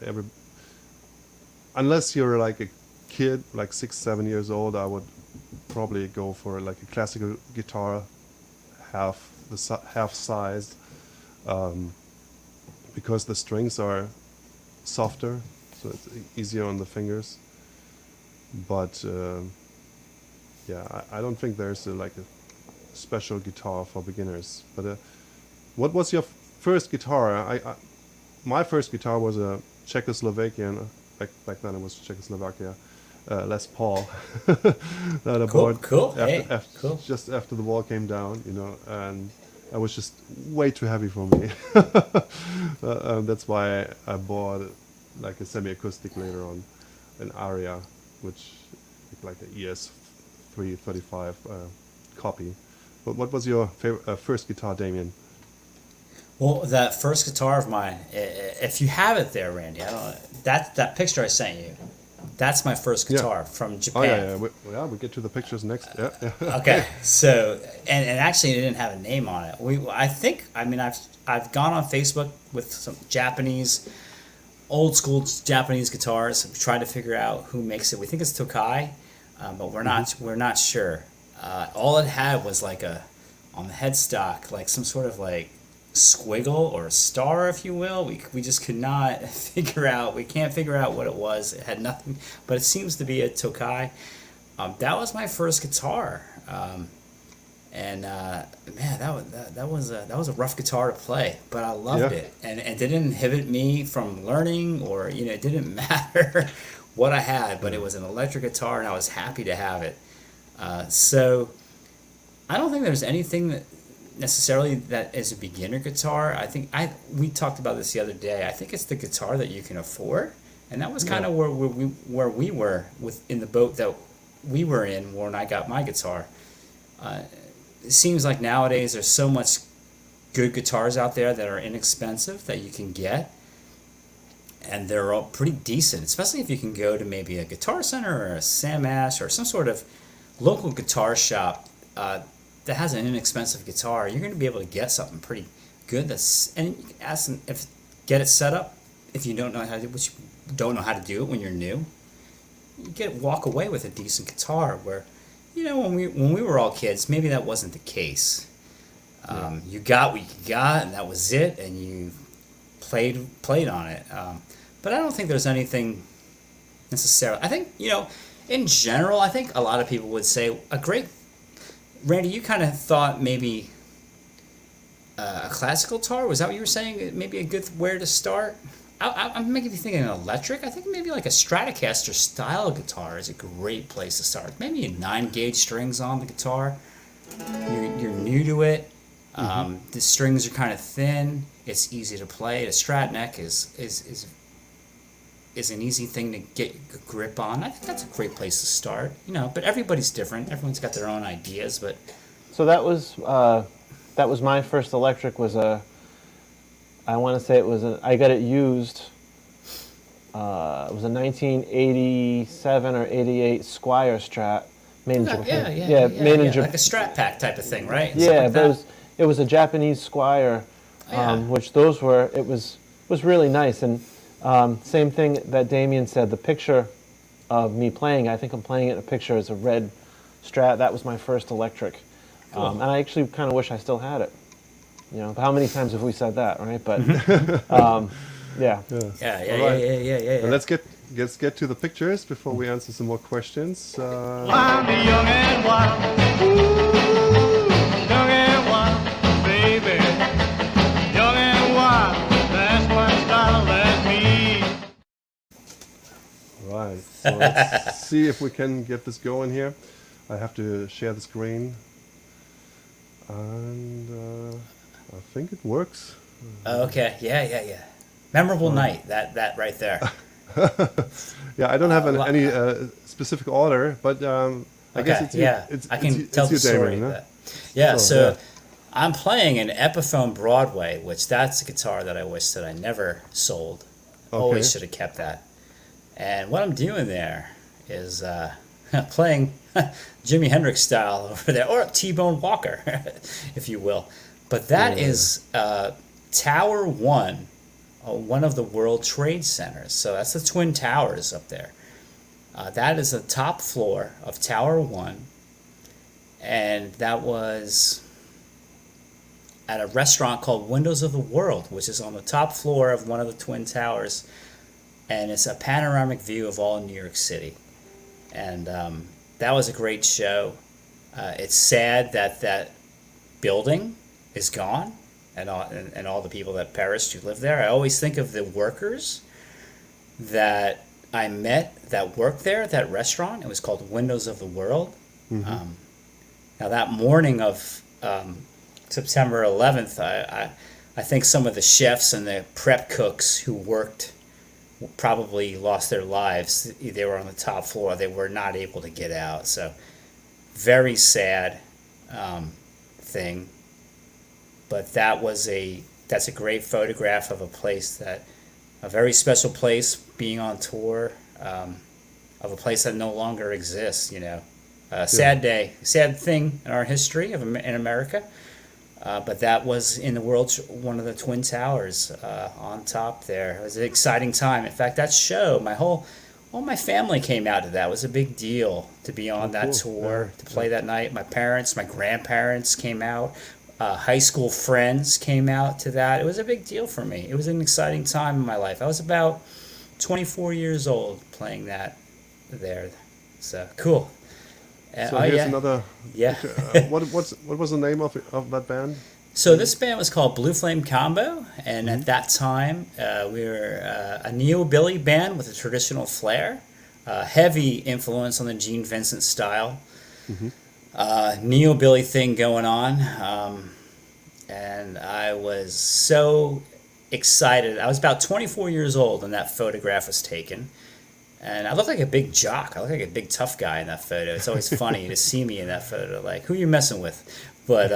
unless you're like a kid, like 6-7 years old, I would probably go for like a classical guitar, half size, because the strings are softer, so it's easier on the fingers. But yeah, I don't think there's like a special guitar for beginners. But what was your first guitar? My first guitar was a Czechoslovakian. Back then it was Czechoslovakia. Les Paul. That I bought Cool. Cool. Just after the wall came down, you know, and it was just way too heavy for me. That's why I bought like a semi-acoustic later on, an Aria, which like an ES335 copy. But what was your first guitar, Damian? Well, that first guitar of mine, if you have it there, Randy, I don't. That picture I sent you, that's my first guitar from Japan. Oh yeah. We get to the pictures next. Yeah. Okay, so and actually it didn't have a name on it. I've gone on Facebook with some old school Japanese guitars. I'm trying to figure out who makes it. We think it's Tokai, but we're not sure. All it had was like on the headstock, like some sort of like squiggle or a star, if you will. We just could not figure out. We can't figure out what it was. It had nothing, but it seems to be a Tokai. That was my first guitar, and man, that was a rough guitar to play, but I loved it, and it didn't inhibit me from learning, or it didn't matter what I had, but it was an electric guitar, and I was happy to have it. So I don't think there's anything that necessarily that is a beginner guitar. I think we talked about this the other day. I think it's the guitar that you can afford, and that was kind of where we were in the boat that we were in when I got my guitar. It seems like nowadays there's so much good guitars out there that are inexpensive that you can get, and they're all pretty decent, especially if you can go to maybe a Guitar Center or a Sam Ash or some sort of local guitar shop that has an inexpensive guitar, you're going to be able to get something pretty good. And you can ask them if get it set up if you don't know how to do, which you don't know how to do it when you're new. You walk away with a decent guitar. Where, when we were all kids, maybe that wasn't the case. You got what you got, and that was it, and you played on it. But I don't think there's anything necessarily. I think in general, I think a lot of people would say Randy, you kind of thought maybe a classical guitar. Was that what you were saying? Maybe a good where to start. I'm making you thinking an electric. I think maybe like a Stratocaster style guitar is a great place to start. Maybe a 9-gauge strings on the guitar. You're new to it. The strings are kind of thin. It's easy to play. The Strat neck is an easy thing to get a grip on. I think that's a great place to start. But everybody's different. Everyone's got their own ideas. But so that was my first electric. I want to say I got it used. It was a 1987 or 88 Squire Strat. Made in Japan. Made in Japan. Like a Strat Pack type of thing, right? But it was a Japanese Squire, which it was really nice. And same thing that Damian said, the picture of me playing, I think I'm playing it in a picture as a red Strat. That was my first electric. Cool. And I actually kind of wish I still had it. How many times have we said that, right? But yeah. Well, let's get to the pictures before we answer some more questions. I'm young and wild, young and wild, baby, young and wild. That's my style, that's me. Right. So let's see if we can get this going here. I have to share the screen, and I think it works. Okay. Yeah. Memorable night. That right there. Yeah, I don't have any specific order, but I guess it's you. I can tell the story. Damian, So I'm playing an Epiphone Broadway, which that's a guitar that I wish that I never sold. Always should have kept that. And what I'm doing there is playing Jimi Hendrix style over there, or T-Bone Walker, if you will. But that is Tower 1, one of the World Trade Centers. So that's the Twin Towers up there. That is the top floor of Tower 1. And that was at a restaurant called Windows of the World, which is on the top floor of one of the Twin Towers. And it's a panoramic view of all New York City. And that was a great show. It's sad that building is gone, and all the people that perished who lived there. I always think of the workers that I met that worked there at that restaurant. It was called Windows of the World. Now that morning of September 11th, I think some of the chefs and the prep cooks who worked probably lost their lives. They were on the top floor. They were not able to get out. So very sad thing. But that's a great photograph of a very special place, being on tour, of a place that no longer exists. Sad day, sad thing in our history in America. But that was in the world, one of the Twin Towers on top there. It was an exciting time. In fact, that show, all my family came out to that. It was a big deal to be on that tour, to play that night. My parents, my grandparents came out. High school friends came out to that. It was a big deal for me. It was an exciting time in my life. I was about 24 years old playing that there. So cool. So here's another. Yeah. What was the name of that band? So this band was called Blue Flame Combo, and at that time we were a neo-billy band with a traditional flair, heavy influence on the Gene Vincent style. Neo-billy thing going on, and I was so excited. I was about 24 years old when that photograph was taken, and I looked like a big jock. I looked like a big tough guy in that photo. It's always funny to see me in that photo, like, who you messing with? But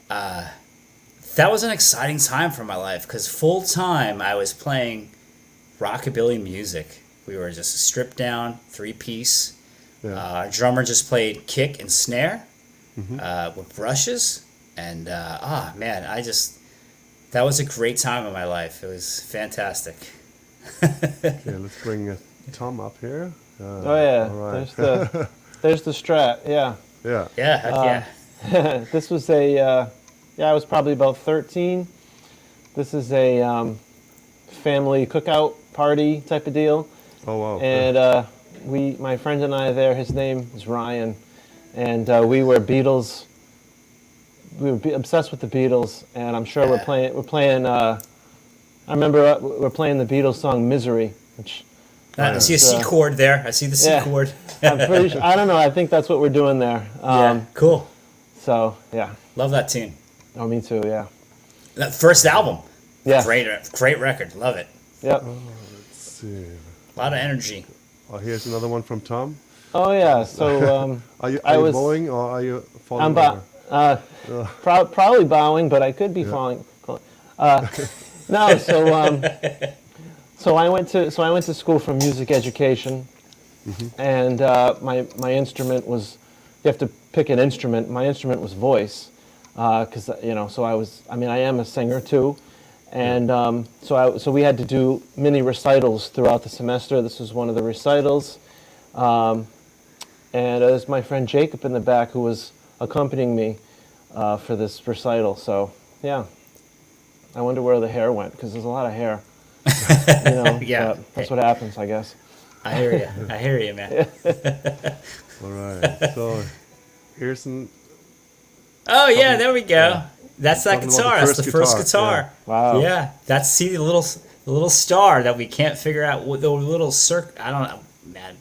that was an exciting time for my life, because full time I was playing rockabilly music. We were just a stripped down 3-piece. Our drummer just played kick and snare, with brushes, and man, that was a great time in my life. It was fantastic. Okay, let's bring Tom up here. Oh yeah, all right. there's the Strat. Yeah, Yeah. Yeah, heck yeah. this was I was probably about 13. This is a family cookout party type of deal, Oh wow. and my friend and I there. His name is Ryan, and we were Beatles. We were obsessed with the Beatles, and I'm sure we're playing. I remember we're playing the Beatles song "Misery," which I see a C chord there. I see the C Yeah. chord. I'm pretty sure. I don't know. I think that's what we're doing there. Yeah, cool. So yeah. Love that tune. Oh, me too. Yeah. That first album. Yeah. Great record. Love it. Yep. Let's see. A lot of energy. Oh, here's another one from Tom. Oh yeah. So Are you I was- bowing or are you falling I'm over? probably bowing, but I could be falling. No. So I went to school for music education, and my instrument was, you have to pick an instrument. My instrument was voice, because so I am a singer too, and so we had to do mini recitals throughout the semester. This was one of the recitals, and there's my friend Jacob in the back who was accompanying me for this recital. So yeah, I wonder where the hair went, because there's a lot of hair. Yeah. but that's what happens, I guess. I hear you, man. All right. So here's an. Oh yeah, there we go. That's that Talking about guitar. the That's the first first guitar, guitar. Wow. Yeah, that's the little star that we can't figure out what the little circle. I don't know, man.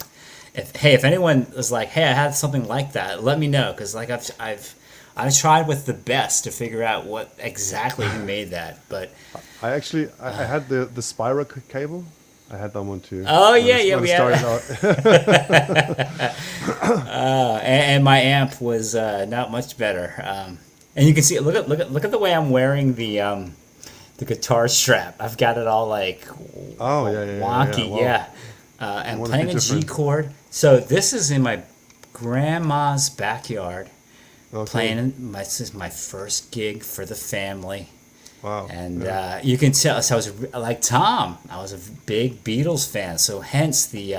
If anyone was like, hey, I had something like that, let me know, because like I've tried with the best to figure out what exactly who made that, but I actually I had the spiral cable. I had that one too. Oh, when yeah, it- yeah, when we it had- started out. and my amp was not much better. And you can see, look at the way I'm wearing the guitar strap. I've got it all like Oh, yeah, wonky, wow. yeah. And wanna playing be a G different. chord. So this is in my grandma's backyard. Okay. Playing this is my first gig for the family. Wow. And yeah. you can tell, so I was like Tom. I was a big Beatles fan, so hence the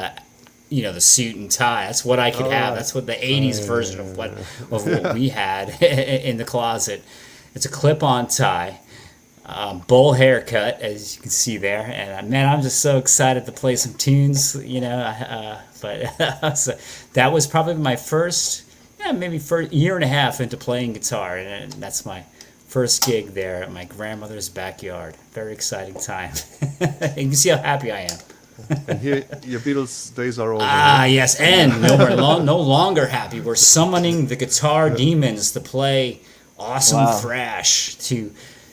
the suit and tie. That's what I could have. right. That's what the '80s version of what we had in the closet. It's a clip-on tie, bowl haircut, as you can see there. And man, I'm just so excited to play some tunes. But so that was probably my first, maybe first year and a half into playing guitar, and that's my first gig there at my grandmother's backyard. Very exciting time. You can see how happy I am. And here your Beatles days are over. Ah, yes, and we're no longer happy. We're summoning the guitar demons to play awesome Wow. thrash, to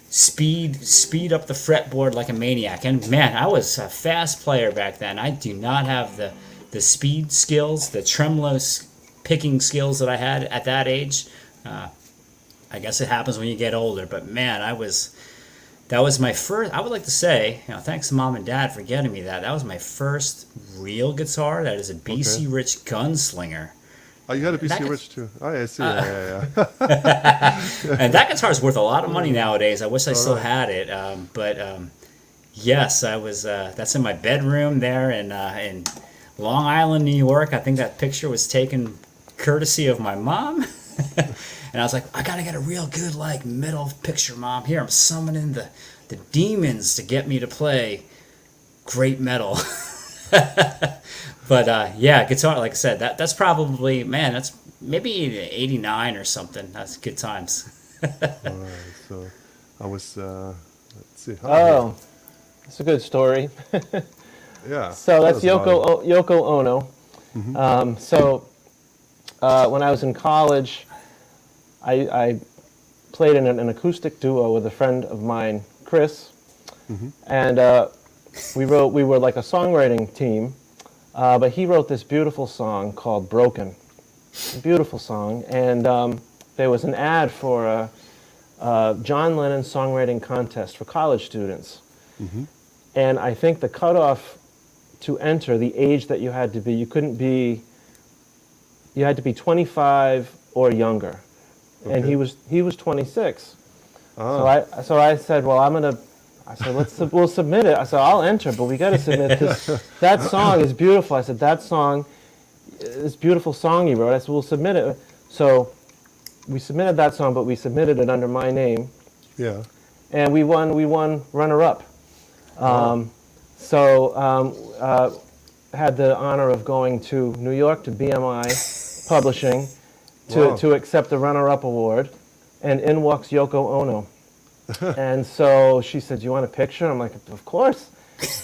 speed up the fretboard like a maniac. And man, I was a fast player back then. I do not have the speed skills, the tremolo picking skills that I had at that age. I guess it happens when you get older, but man, that was my first, I would like to say, thanks to Mom and Dad for getting me that. That was my first real guitar. That is a BC Rich Gunslinger. Oh, you had a that BC could- Rich too. Oh, yeah, I see. Yeah. And that guitar is worth a lot of money nowadays. I wish I still had it. But yes, I was, that's in my bedroom there in Long Island, New York. I think that picture was taken courtesy of my mom. And I was like, I gotta get a real good metal picture, Mom. Here, I'm summoning the demons to get me to play great metal. But yeah, guitar, like I said, that's probably, man, that's maybe 89 or something. That's good times. All right. So I was. Let's see. Oh, that's a good story. Yeah. So that's tell us about it. Yoko Ono. When I was in college, I played in an acoustic duo with a friend of mine, Chris, and we were like a songwriting team, but he wrote this beautiful song called "Broken," a beautiful song, and there was an ad for a John Lennon songwriting contest for college students, and I think the cutoff to enter, the age that you had to be, you had to be 25 or younger. and he was 26. Ah. So I said, well, I said, we'll submit it. I said, I'll enter, but we got to submit because that song is beautiful. I said, this beautiful song you wrote. I said, we'll submit it. So we submitted that song, but we submitted it under my name, Yeah. and we won runner-up. Had the honor of going to New York to BMI Publishing Wow. to accept the runner-up award, and in walks Yoko Ono. And so she said, "Do you want a picture?" I'm like, "Of course."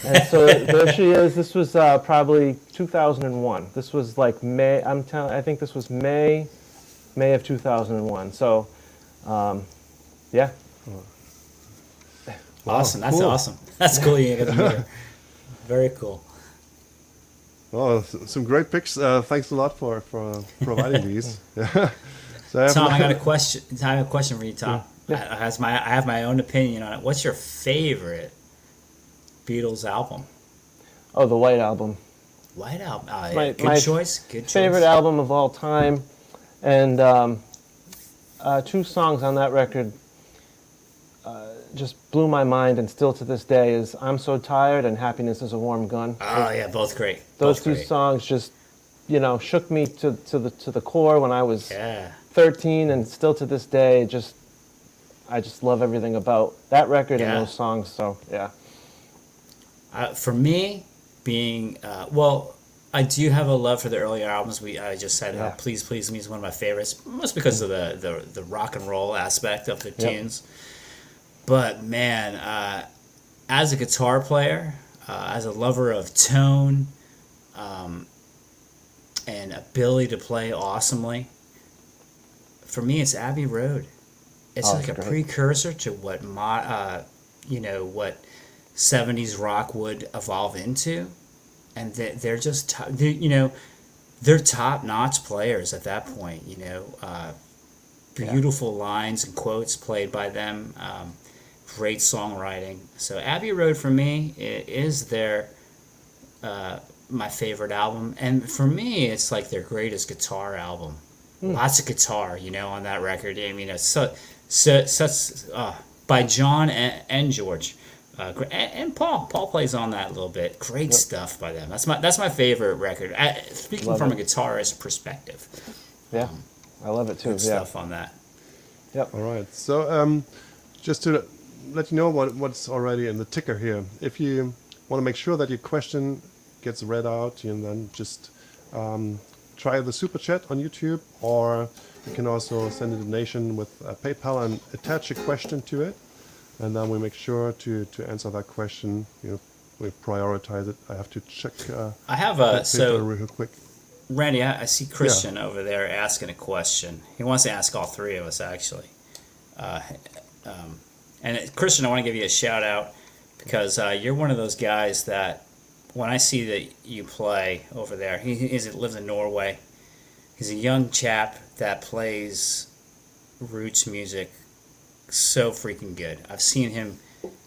And so there she is. This was probably 2001. This was like May. I think this was May of 2001. So, yeah. Awesome. That's cool. awesome. That's cool. You got to meet her. Very cool. Oh, some great pics. Thanks a lot for providing these. Yeah. So Tom, I got a question. I have a question for you, Tom. Yeah. I have my own opinion on it. What's your favorite Beatles album? Oh, the White Album. White Album. My choice. Good choice. Favorite album of all time, and two songs on that record just blew my mind, and still to this day is "I'm So Tired" and "Happiness Is a Warm Gun." Oh yeah, both great. Those Both two great. songs just, shook me to the core when I was Yeah. 13, and still to this day, I just love everything about that record Yeah. and those songs. So yeah. For me, being I do have a love for the earlier albums. I just said Yeah. "Please Please Me" is one of my favorites, most because of the rock and roll aspect of the tunes. But man, as a guitar player, as a lover of tone, and ability to play awesomely, for me it's Abbey Road. It's like a great. precursor to what what 70s rock would evolve into, and they're just they're top-notch players at that point. Beautiful lines and quotes played by them, great songwriting. So Abbey Road for me is their my favorite album, and for me it's like their greatest guitar album. Lots of guitar, on that record. I mean, it's such by John and George. And Paul plays on that a little bit. Great stuff by them. That's my favorite record. Speaking Love from it. a guitarist perspective, Yeah, I love it too. good Yeah. stuff on that. Yep. All right. So just to let you know what's already in the ticker here. If you want to make sure that your question gets read out, and then just try the super chat on YouTube, or you can also send a donation with PayPal and attach a question to it, and then we make sure to answer that question. We prioritize it. I have to check. I have that so paper real quick. Randy, I see Christian over there asking a question. He wants to ask all three of us, actually. Christian, I want to give you a shout out because you're one of those guys that when I see that you play over there, he lives in Norway. He's a young chap that plays roots music so freaking good. I've seen him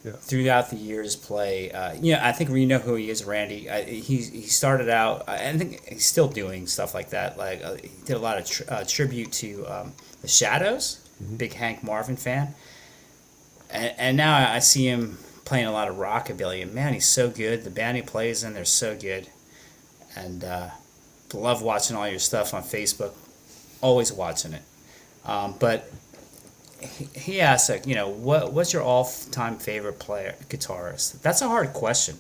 throughout the years play. I think you know who he is, Randy. He started out. I think he's still doing stuff like that. Like he did a lot of tribute to the Shadows. Big Hank Marvin fan. And now I see him playing a lot of rockabilly. And man, he's so good. The band he plays in, they're so good. And love watching all your stuff on Facebook. Always watching it. But he asked, what's your all-time favorite guitarist? That's a hard question,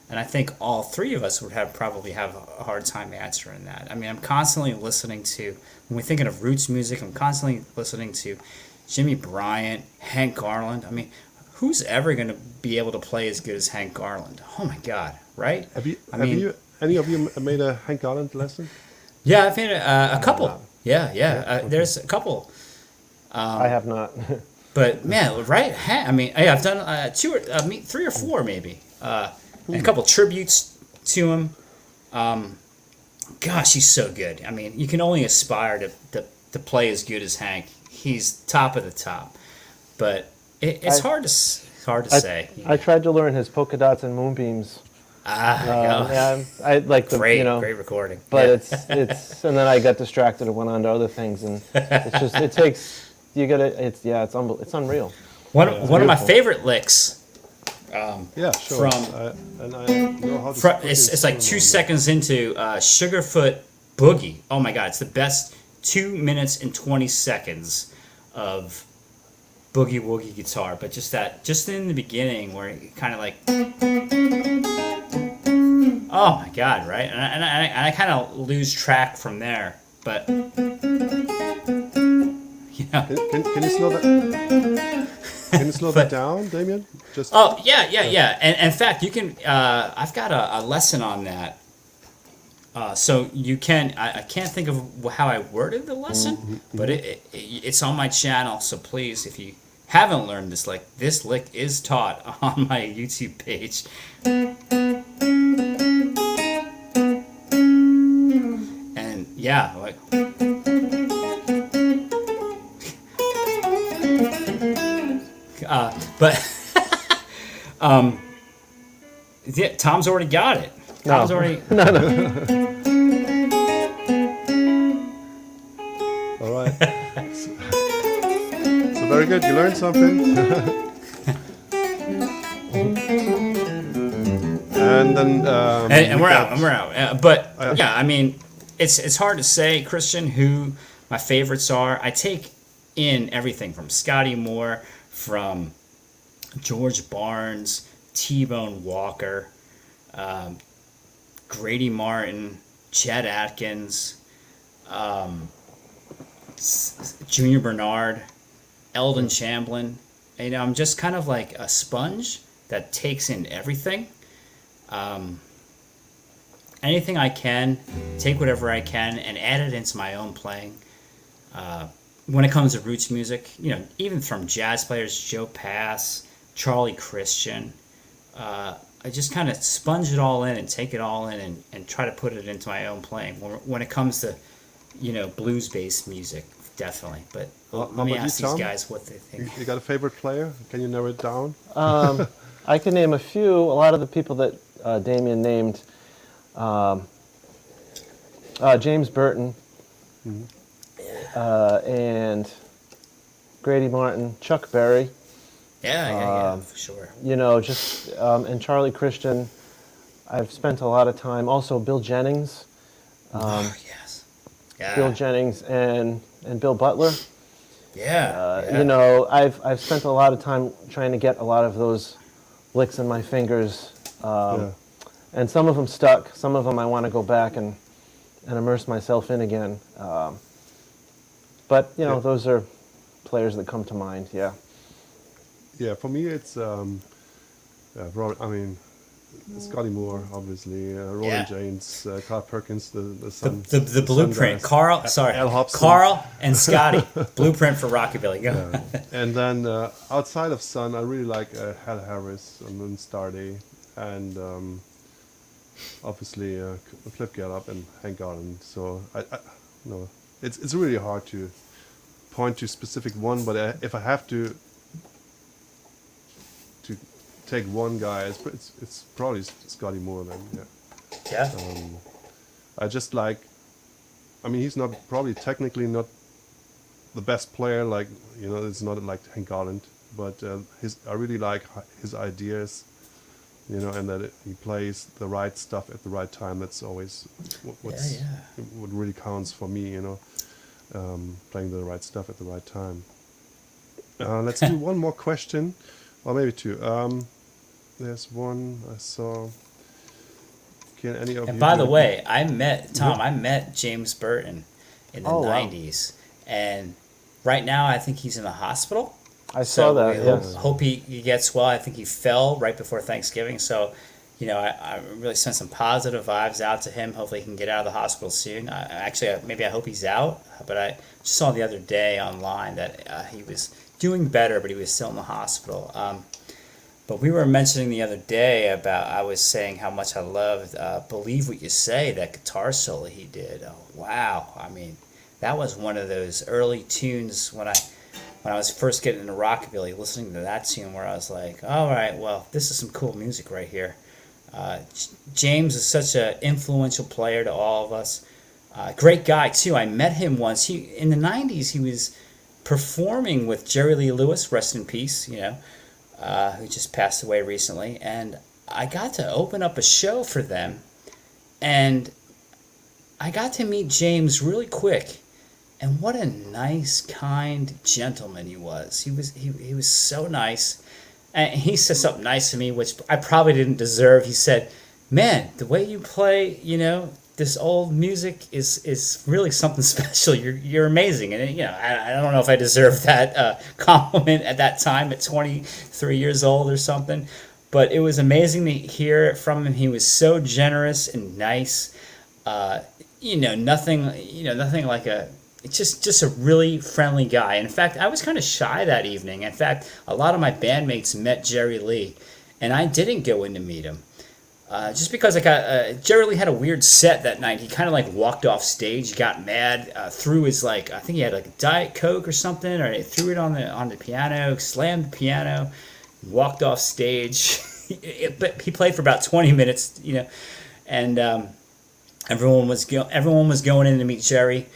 and I think all three of us would probably have a hard time answering that. I mean, I'm constantly listening to, when we're thinking of roots music, I'm constantly listening to Jimmy Bryant, Hank Garland. I mean, who's ever going to be able to play as good as Hank Garland? Oh my God, right? Have any of you made a Hank Garland lesson? Yeah, I've made a couple. Yeah. There's a couple. I have not. But man, right? I mean, I've done three or four maybe, and a couple tributes to him. Gosh, he's so good. I mean, you can only aspire to play as good as Hank. He's top of the top, but it's hard to say. I tried to learn his polka dots and moonbeams. Yeah, I like the great recording. But Yeah. it's and then I got distracted and went on to other things, and it takes You get it. It's it's unreal. One of my beautiful. favorite licks. Yeah, sure. From- And I know how to. It's like 2 seconds into Sugarfoot Boogie. Oh my god, it's the best 2 minutes and 20 seconds of boogie woogie guitar. But just in the beginning where it kind of like, oh my god, right? And I kind of lose track from there. But you know. Can you slow that? Can you slow that down, Damian? Just. Oh yeah. And in fact, you can. I've got a lesson on that. So you can. I can't think of how I worded the lesson, but it's on my channel. So please, if you haven't learned this lick, this lick is taught on my YouTube page. And yeah, like. But yeah, Tom's already got it. Tom's already. All right. So very good. You learned something. And then. And we're out. And we're out. But yeah, I mean, it's hard to say, Christian, who my favorites are. I take in everything from Scotty Moore, from George Barnes, T-Bone Walker, Grady Martin, Chet Atkins, Junior Bernard, Eldon Chamblin. You know, I'm just kind of like a sponge that takes in everything. Anything I can, take whatever I can, and add it into my own playing. When it comes to roots music, you know, even from jazz players, Joe Pass, Charlie Christian, I just kind of sponge it all in and take it all in and try to put it into my own playing. When it comes to, you know, blues-based music, definitely. But let me about you, ask these Tom? guys what they think. You got a favorite player? Can you narrow it down? I can name a few. A lot of the people that Damian named, James Burton, and Grady Martin, Chuck Berry. Yeah, for sure. You know, just and Charlie Christian. I've spent a lot of time. Also, Bill Jennings. Yes. Yeah. Bill Jennings and Bill Butler. Yeah. You know, I've spent a lot of time trying to get a lot of those licks in my fingers, and some of them stuck. Some of them I want to go back and immerse myself in again. But you know, those are players that come to mind. Yeah. Yeah, for me it's Scotty Moore, obviously, Roland James, Carl Perkins, the son. The blueprint, Sundance, Carl. Al Hobson. Carl and Scotty, blueprint for rockabilly. Go. And then outside of Sun, I really like Hal Harris and then Starday, and obviously Cliff Gallup and Hank Garland. So it's really hard to point to a specific one, but if I have to take one guy, it's probably Scotty Moore then. Yeah. I just like. I mean, he's not probably technically not the best player. Like, you know, it's not like Hank Garland, but I really like his ideas. You know, and that he plays the right stuff at the right time. That's always what really counts for me. You know, playing the right stuff at the right time. Let's do one more question, or maybe two. There's one I saw. Can any of you? And by the way, I met James Burton in the 90s. And right now I think he's in the hospital. I saw that, we yes. hope he gets well. I think he fell right before Thanksgiving. So, you know, I really sent some positive vibes out to him. Hopefully he can get out of the hospital soon. Maybe I hope he's out. But I just saw the other day online that he was doing better, but he was still in the hospital. But we were mentioning the other day I was saying how much I loved Believe What You Say, that guitar solo he did. Oh, wow. I mean, that was one of those early tunes when I was first getting into rockabilly, listening to that tune where I was like, all right, well, this is some cool music right here. James is such an influential player to all of us. Great guy, too. I met him once. In the 90s, he was performing with Jerry Lee Lewis, rest in peace, who just passed away recently, and I got to open up a show for them, and I got to meet James really quick, and what a nice, kind gentleman he was. He was so nice, and he said something nice to me, which I probably didn't deserve. He said, "Man, the way you play, this old music is really something special. You're amazing." And I don't know if I deserved that compliment at that time at 23 years old or something, but it was amazing to hear it from him. He was so generous and nice. Nothing like just a really friendly guy. In fact, I was kind of shy that evening. In fact, a lot of my bandmates met Jerry Lee, and I didn't go in to meet him. Just because Jerry Lee had a weird set that night. He kind of walked off stage, got mad, threw his I think he had a Diet Coke or something, or he threw it on the piano, slammed the piano, walked off stage. But he played for about 20 minutes, and everyone was going in to meet Jerry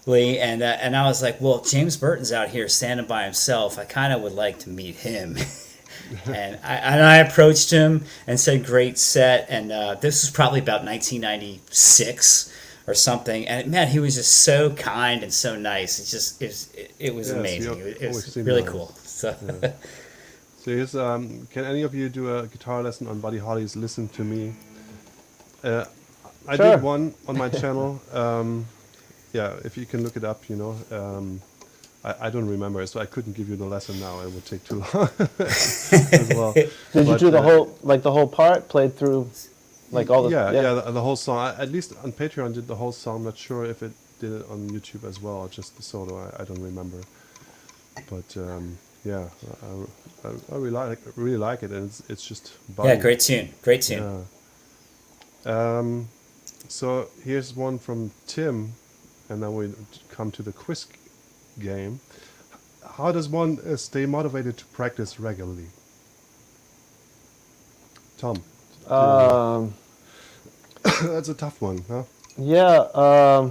Lee, and I was like, well, James Burton's out here standing by himself. I kind of would like to meet him. And I approached him and said, "Great set." And this was probably about 1996 or something. And man, he was just so kind and so nice. It was amazing. It was really cool. So, yeah. So here's, can any of you do a guitar lesson on Buddy Holly's "Listen to Me"? I Sure. did one on my channel. If you can look it up, I don't remember, so I couldn't give you the lesson now. It would take too long as well. Did you do the whole part played through, all the the whole song? At least on Patreon did the whole song. I'm not sure if it did it on YouTube as well, or just the solo. I don't remember. But I really like it, and it's just Buddy. yeah, great tune. Yeah. So here's one from Tim, and then we come to the quiz game. How does one stay motivated to practice regularly? Tom. That's a tough one, huh? Yeah.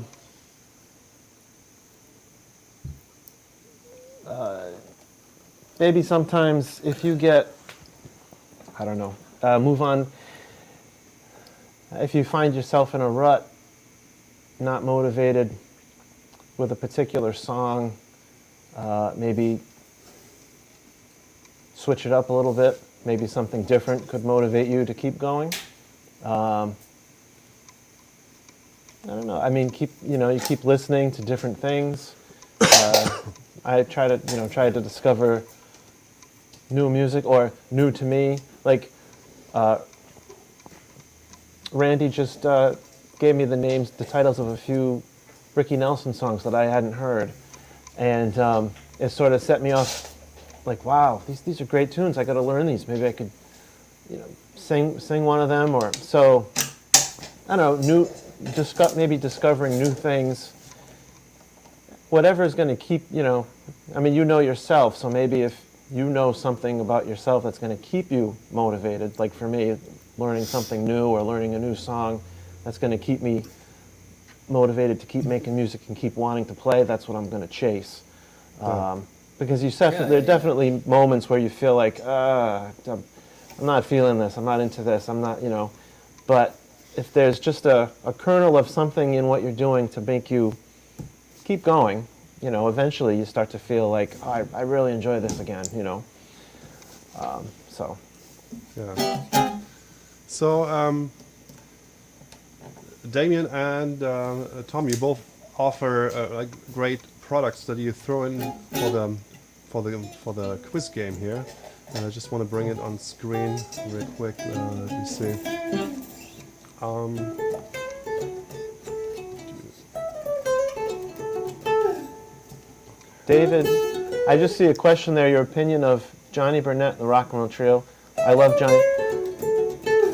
Maybe sometimes if you get, I don't know, move on. If you find yourself in a rut, not motivated with a particular song, maybe switch it up a little bit. Maybe something different could motivate you to keep going. I don't know. I mean, you keep listening to different things. I try to discover new music, or new to me. Randy just gave me the titles of a few Ricky Nelson songs that I hadn't heard, and it sort of set me off. Wow, these are great tunes. I got to learn these. Maybe I could, sing one of them, or so. I don't know. Maybe discovering new things. Whatever is going to keep, I mean, yourself. So maybe if you know something about yourself that's going to keep you motivated, like for me, learning something new or learning a new song, that's going to keep me motivated to keep making music and keep wanting to play. That's what I'm going to chase. Because there are definitely moments where you feel like, I'm not feeling this, I'm not into this, I'm not, but if there's just a kernel of something in what you're doing to make you keep going, eventually you start to feel like, oh, I really enjoy this again, so. Yeah. So, Damian and Tom, you both offer great products that you throw in for the quiz game here, and I just want to bring it on screen real quick. Let me see. David, I just see a question there. Your opinion of Johnny Burnett and the Rock and Roll Trio. I love Johnny.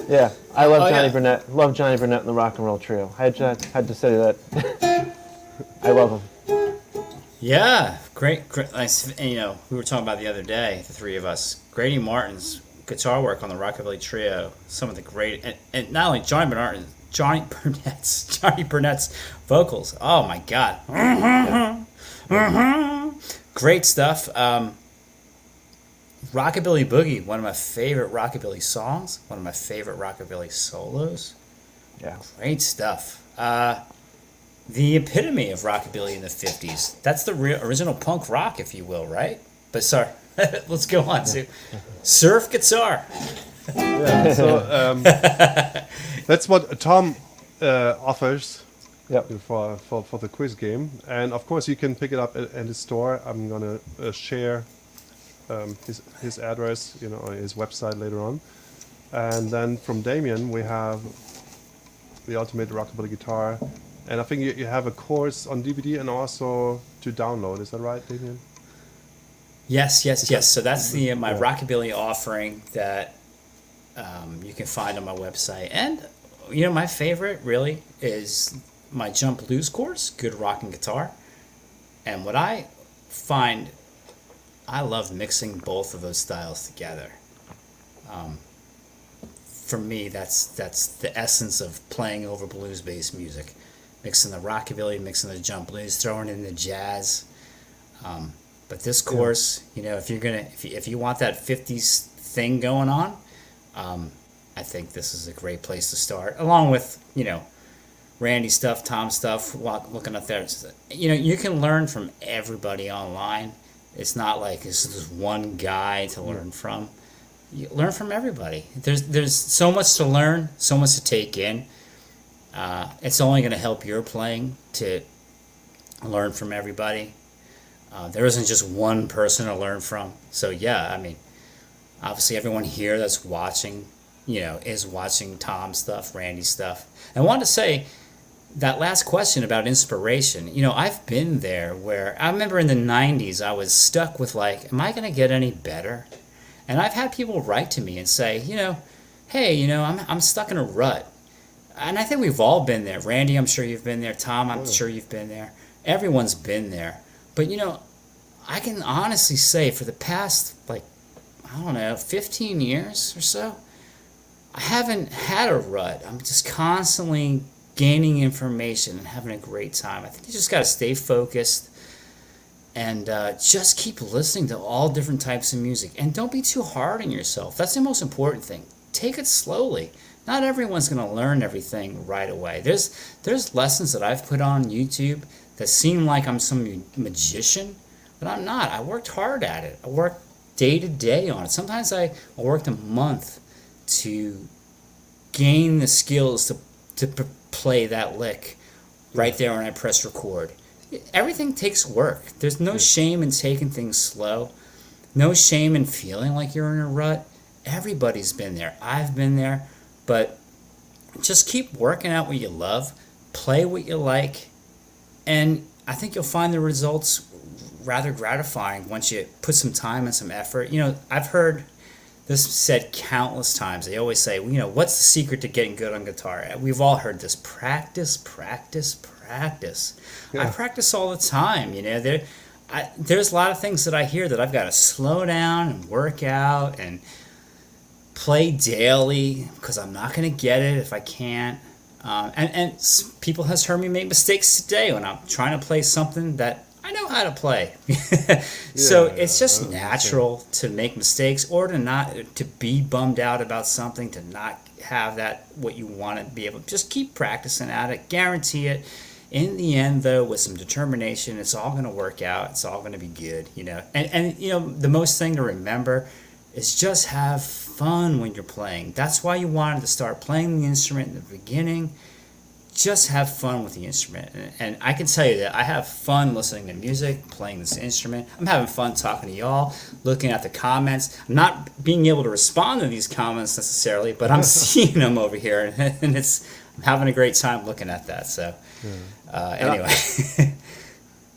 Yeah, I love Johnny Burnett. Love Johnny Burnett and the Rock and Roll Trio. I had to say that. I love him. Yeah, great. Nice. We were talking about the other day, the three of us. Grady Martin's guitar work on the Rockabilly Trio. Some of the great, and not only Johnny Burnett's vocals. Oh my God. great stuff. Rockabilly Boogie, one of my favorite rockabilly songs, one of my favorite rockabilly solos. Yeah. Great stuff. The epitome of rockabilly in the 50s. That's the original punk rock, if you will, right? But sorry, let's go on to surf guitar. Yeah. So that's what Tom offers. Yep. For the quiz game, and of course you can pick it up at his store. I'm gonna share his address, on his website later on. And then from Damian we have the Ultimate Rockabilly Guitar, and I think you have a course on DVD and also to download. Is that right, Damian? Yes. So that's the my rockabilly offering that you can find on my website. And my favorite really is my jump blues course, Good Rockin' Guitar. And what I find, I love mixing both of those styles together. For me, that's the essence of playing over blues-based music, mixing the rockabilly, mixing the jump blues, throwing in the jazz. But this course, if you want that 50s thing going on, I think this is a great place to start, along with Randy stuff, Tom stuff, looking up there. You can learn from everybody online. It's not like this is one guy to learn from. You learn from everybody. There's so much to learn, so much to take in. It's only going to help your playing to learn from everybody. There isn't just one person to learn from. So obviously everyone here that's watching, is watching Tom's stuff, Randy's stuff. And I wanted to say, that last question about inspiration, I've been there where I remember in the 90s I was stuck with am I going to get any better? And I've had people write to me and say, hey, I'm stuck in a rut. And I think we've all been there. Randy, I'm sure you've been there. Tom, I'm sure you've been there. Everyone's been there. But, I can honestly say for the past, 15 years or so, I haven't had a rut. I'm just constantly gaining information and having a great time. I think you just got to stay focused and just keep listening to all different types of music. And don't be too hard on yourself. That's the most important thing. Take it slowly. Not everyone's going to learn everything right away. There's lessons that I've put on YouTube that seem like I'm some magician, but I'm not. I worked hard at it. I worked day to day on it. Sometimes I worked a month to gain the skills to play that lick right there when I press record. Everything takes work. There's no shame in taking things slow. No shame in feeling like you're in a rut. Everybody's been there. I've been there. But just keep working out what you love. Play what you like. And I think you'll find the results rather gratifying once you put some time and some effort. I've heard this said countless times. They always say, what's the secret to getting good on guitar? We've all heard this. Practice, practice, practice. Yeah. I practice all the time. There's a lot of things that I hear that I've got to slow down and work out and play daily because I'm not going to get it if I can't. And people has heard me make mistakes today when I'm trying to play something that I know how to play. So it's just natural to make mistakes or to be bummed out about something, to not have that what you want to be able to. Just keep practicing at it. Guarantee it. In the end, though, with some determination, it's all going to work out. It's all going to be good, And the most thing to remember is just have fun when you're playing. That's why you wanted to start playing the instrument in the beginning. Just have fun with the instrument. And I can tell you that I have fun listening to music, playing this instrument. I'm having fun talking to y'all, looking at the comments. I'm not being able to respond to these comments necessarily, but I'm seeing them over here, and I'm having a great time looking at that. So anyway.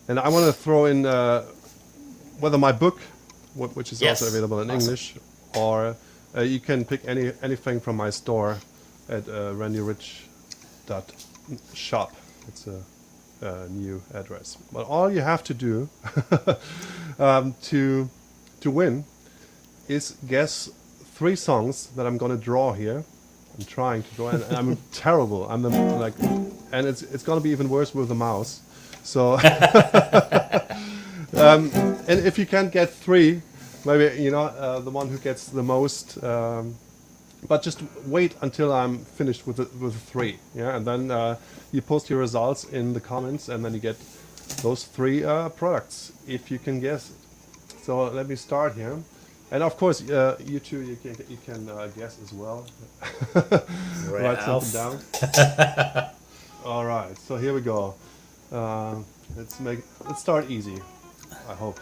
And I want to throw in whether my book, which is also available in English, or you can pick anything from my store at randyrich.shop. It's a new address. But all you have to do to win is guess 3 songs that I'm gonna draw here. I'm trying to draw, and I'm terrible. And it's gonna be even worse with the mouse. So And if you can't get 3, maybe the one who gets the most. But just wait until I'm finished with the 3. Yeah, and then you post your results in the comments, and then you get those 3 products if you can guess it. So let me start here, and of course you two you can guess as well. Write something down. All right, so here we go. Let's start easy. I hope.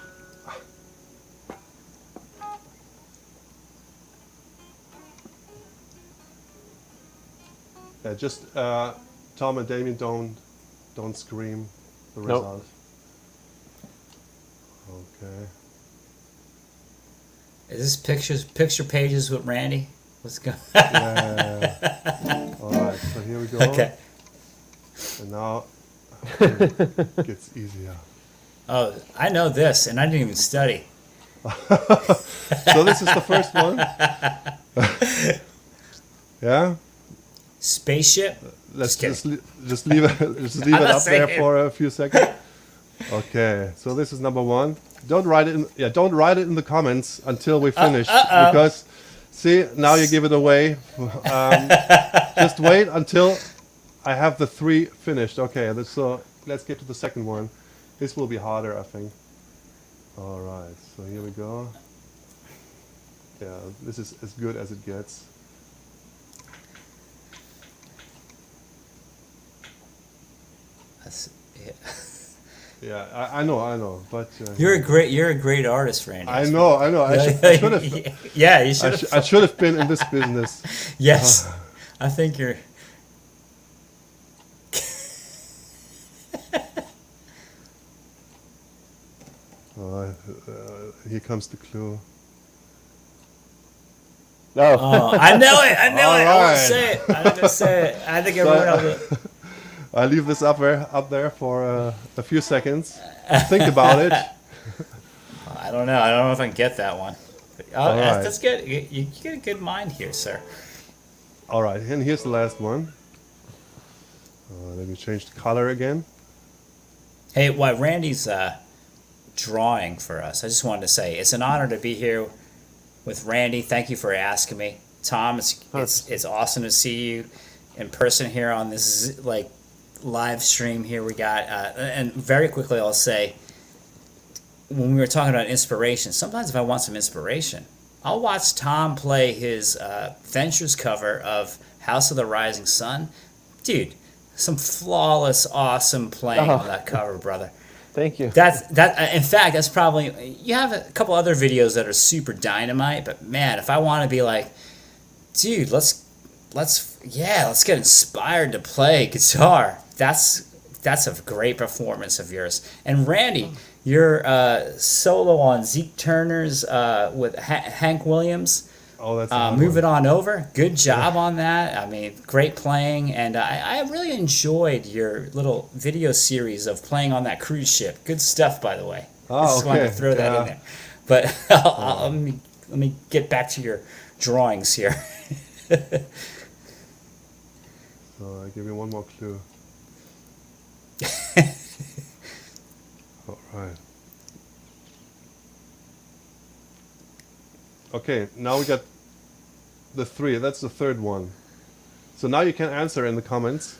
Just Tom and Damian, don't scream the result. Okay. Is this picture pages with Randy? Let's go. Yeah. All right, so here we go. Okay. And now it gets easier. Oh, I know this, and I didn't even study. So this is the first one. Yeah. Spaceship. Let's Just just leave it up there for a few seconds. Okay, so this is number 1. Don't write it in the comments until we finish, because see, now you give it away. Just wait until I have the 3 finished. Okay, so let's get to the second one. This will be harder, I think. All right, so here we go. Yeah, this is as good as it gets. Yeah. Yeah, I know, but You're a great artist, Randy. I know. I should have. Yeah, you should have. I should have been in this business. Yes, I think you're. Here comes the clue. No. Oh, I know it. I All won't right. say it. I'm not gonna say it. I think everyone else. I leave this up there for a few seconds. Think about it. I don't know. I don't know if I can get that one. All right. That's good. You get a good mind here, sir. All right, and here's the last one. Let me change the color again. Hey, while Randy's drawing for us, I just wanted to say it's an honor to be here with Randy. Thank you for asking me, Tom. It's awesome to see you in person here on this live stream here we got. And very quickly, I'll say, when we were talking about inspiration, sometimes if I want some inspiration, I'll watch Tom play his Ventures cover of House of the Rising Sun. Dude, some flawless, awesome playing on that cover, brother. Thank you. In fact, that's probably, you have a couple other videos that are super dynamite, but man, if I want to be like, dude, let's get inspired to play guitar. That's a great performance of yours. And Randy, your solo on Zeke Turner's with Hank Williams. Oh, that's Move It On Over. Good job on that. I mean, great playing, and I really enjoyed your little video series of playing on that cruise ship. Good stuff, by the way. Oh, Just wanted to okay. throw that in there. But let me get back to your drawings here. So I'll give you one more clue. All right. Okay, now we got the 3. That's the third one. So now you can answer in the comments.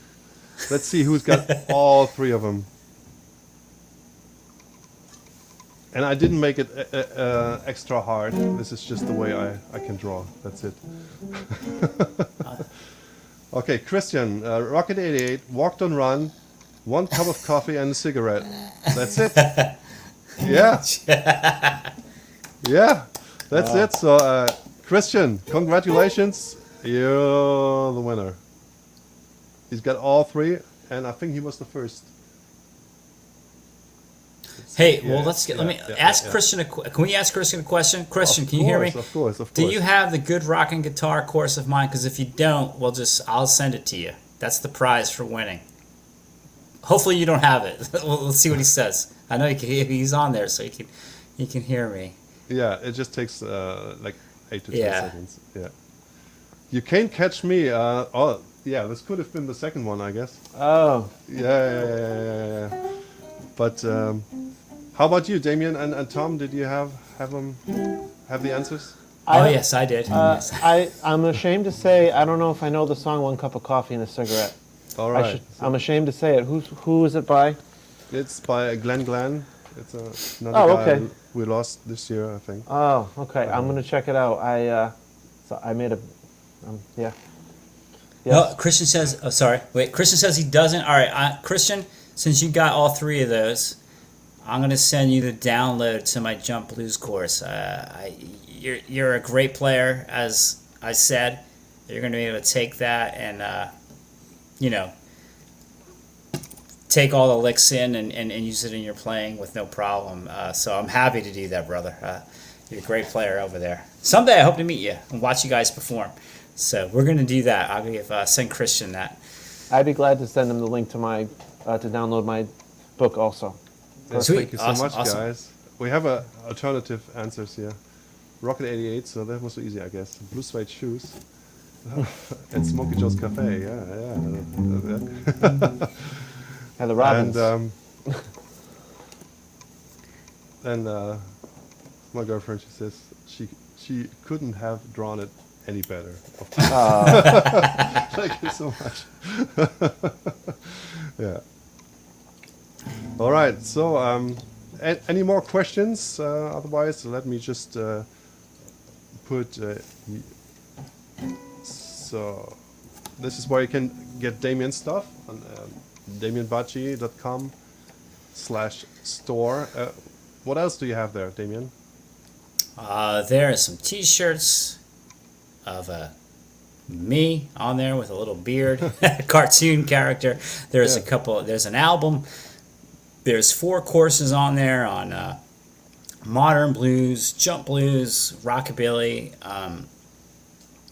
Let's see who's got all 3 of them. And I didn't make it extra hard. This is just the way I can draw. That's it. Okay, Christian, Rocket 88, walked on run, 1 cup of coffee and a cigarette. That's it. Yeah. Yeah, that's it. So, Christian, congratulations. You're the winner. He's got all 3, and I think he was the first. Hey, Yeah, well, let me ask Christian can we ask Christian a question? Christian, can you hear me? Of course. Do you have the Good Rockin' Guitar course of mine? Because if you don't, I'll send it to you. That's the prize for winning. Hopefully you don't have it. Let's see what he says. I know he's on there, so he can hear me. Yeah, it just takes like 8 to 10 Yeah. seconds. Yeah. You can't catch me. Oh, yeah, this could have been the second one, I guess. Oh. Yeah. But How about you, Damian and Tom? Did you have the answers? Oh yes, I did. Yes. I'm ashamed to say I don't know if I know the song "One Cup of Coffee and a Cigarette." All right. I'm ashamed to say it. Who is it by? It's by Glenn. It's another guy okay. we lost this year, I think. Oh, okay. I'm gonna check it out. I made a, yeah. Yes. No, Christian says. Oh, sorry. Wait. Christian says he doesn't. All right, Christian. Since you got all three of those, I'm gonna send you the download to my jump blues course. You're a great player, as I said. You're gonna be able to take that and take all the licks in and use it in your playing with no problem. So I'm happy to do that, brother. You're a great player over there. Someday I hope to meet you and watch you guys perform. So we're gonna do that. I'll send Christian that. I'd be glad to send him the link to my to download my book also. Yeah, Sweet. thank you so Awesome, much, awesome. guys. We have alternative answers here. Rocket 88, so that was so easy, I guess. Blue suede shoes. And Smokey Joe's Cafe, yeah. And the Robins. And my girlfriend, she says she couldn't have drawn it any better. Thank you so much. Yeah. All right. So, any more questions? Otherwise, let me just put. So, this is where you can get Damian's stuff on DamianBacci.com/store. What else do you have there, Damian? There are some T-shirts of me on there with a little beard, cartoon character. There's Yeah. a couple. There's an album. There's 4 courses on there on modern blues, jump blues, rockabilly.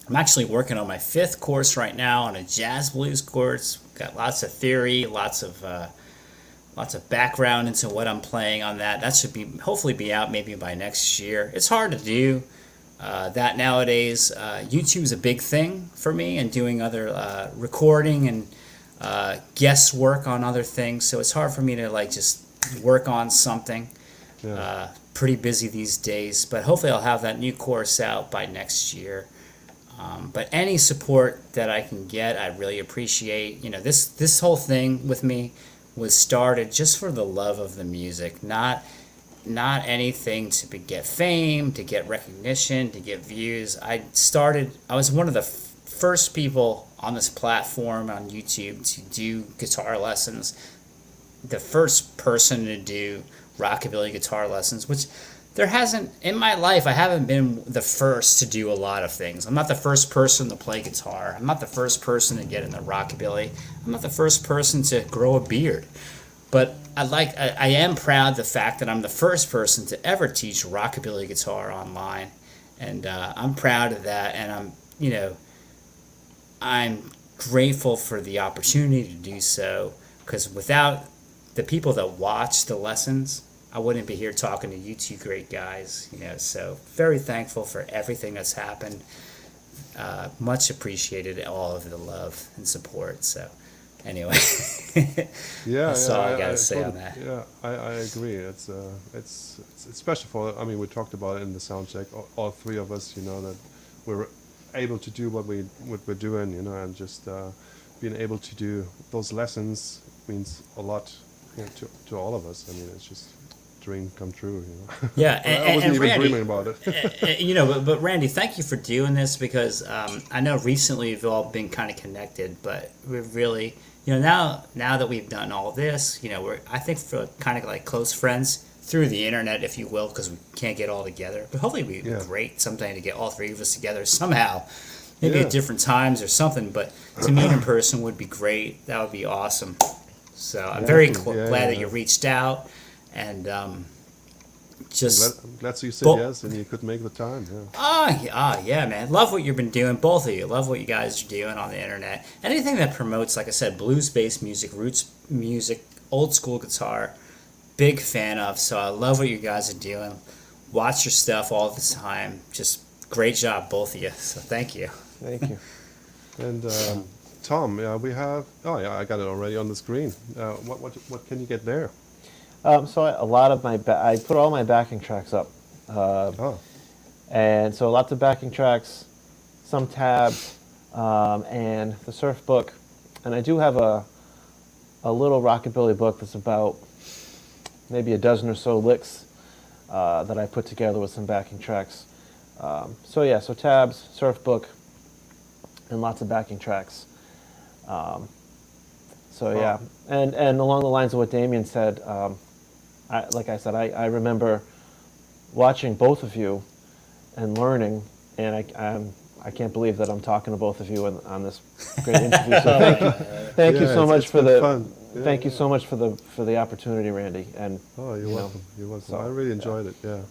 I'm actually working on my 5th course right now on a jazz blues course. Got lots of theory, lots of background into what I'm playing on that. That should hopefully be out maybe by next year. It's hard to do that nowadays. YouTube's a big thing for me, and doing other recording and guest work on other things. So it's hard for me to just work on something. Yeah. Pretty busy these days, but hopefully I'll have that new course out by next year. But any support that I can get, I really appreciate. This whole thing with me was started just for the love of the music, not anything to get fame, to get recognition, to get views. I was one of the first people on this platform on YouTube to do guitar lessons, the first person to do rockabilly guitar lessons, which there hasn't, in my life, I haven't been the first to do a lot of things. I'm not the first person to play guitar. I'm not the first person to get into rockabilly. I'm not the first person to grow a beard. But I am proud of the fact that I'm the first person to ever teach rockabilly guitar online. And I'm proud of that. And I'm grateful for the opportunity to do so, because without the people that watch the lessons, I wouldn't be here talking to you two great guys, so very thankful for everything that's happened. Much appreciated all of the love and support. So anyway, that's all I got to say on that. Yeah, I agree. It's special for, we talked about it in the sound check, all 3 of us, that we're able to do what we're doing, and just being able to do those lessons means a lot to all of us. It's just dream come true, Yeah, I wasn't and even Randy, dreaming about it. but Randy, thank you for doing this, because I know recently we've all been kind of connected, but we're really, now that we've done all this, I think we're kind of like close friends through the internet, if you will, because we can't get all together. But hopefully it'd be great someday to get all 3 of us together somehow, maybe at different times or something. But to meet in person would be great. That would be awesome. So I'm very glad that you reached out. And I'm glad you said yes, and you could make the time. Yeah, man. Love what you've been doing, both of you. Love what you guys are doing on the internet. Anything that promotes, like I said, blues-based music, roots music, old school guitar, big fan of. So I love what you guys are doing. Watch your stuff all the time. Just great job, both of you. So thank you. Thank you. And Tom, we have. Oh yeah, I got it already on the screen. What can you get there? So a lot of I put all my backing tracks up, Oh, and so lots of backing tracks, some tabs, and the surf book, and I do have a little rockabilly book that's about maybe a dozen or so licks that I put together with some backing tracks. So yeah, so tabs, surf book, and lots of backing tracks. So yeah, and along the lines of what Damian said, like I said, I remember watching both of you and learning, and I can't believe that I'm talking to both of you on this great interview. So thank you Yeah, so much it's for been the fun. Yeah, thank you so much for the opportunity, Randy. And Oh, you're you know, welcome. You're welcome. so, I really enjoyed it. Yeah.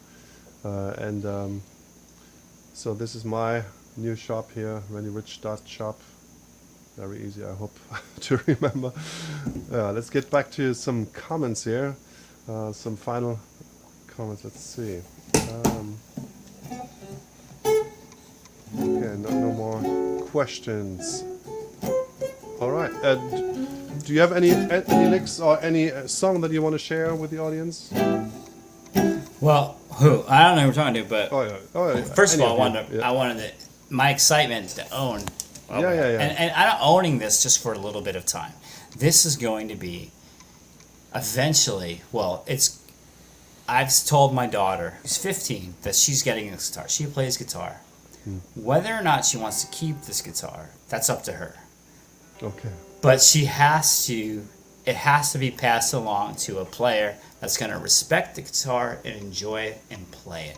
So this is my new shop here, RandyRich.shop. Very easy, I hope, to remember. Let's get back to some comments here. Some final comments. Let's see. Okay, no more questions. All right. Do you have any licks or any song that you want to share with the audience? Well, who? I don't know who we're talking to, but Oh, yeah. first of Any all, you. I wanted my excitement to own. Yeah. And I'm owning this just for a little bit of time. This is going to be eventually, I've told my daughter, who's 15, that she's getting this guitar. She plays guitar. Whether or not she wants to keep this guitar, that's up to her. Okay. But it has to be passed along to a player that's going to respect the guitar and enjoy it and play it.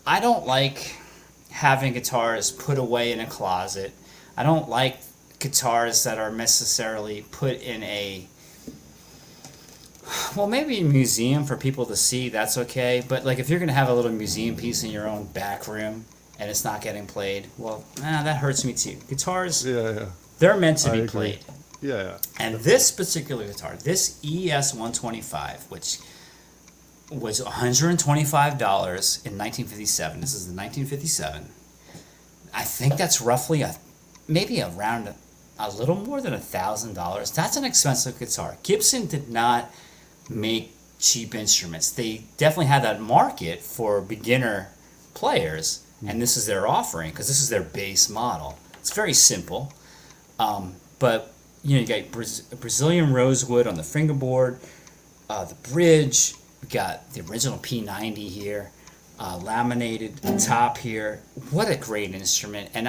I don't like having guitars put away in a closet. I don't like guitars that are necessarily put in maybe a museum for people to see, that's okay. But like if you're going to have a little museum piece in your own back room and it's not getting played, that hurts me too. Guitars, Yeah. they're meant to I be agree. played. Yeah. And this particular guitar, this ES 125, which was $125 in 1957. This is the 1957. I think that's roughly maybe around a little more than $1,000. That's an expensive guitar. Gibson did not make cheap instruments. They definitely had that market for beginner players, and this is their offering because this is their base model. It's very simple, but you got Brazilian rosewood on the fingerboard, the bridge. We got the original P90 here, laminated top here. What a great instrument! And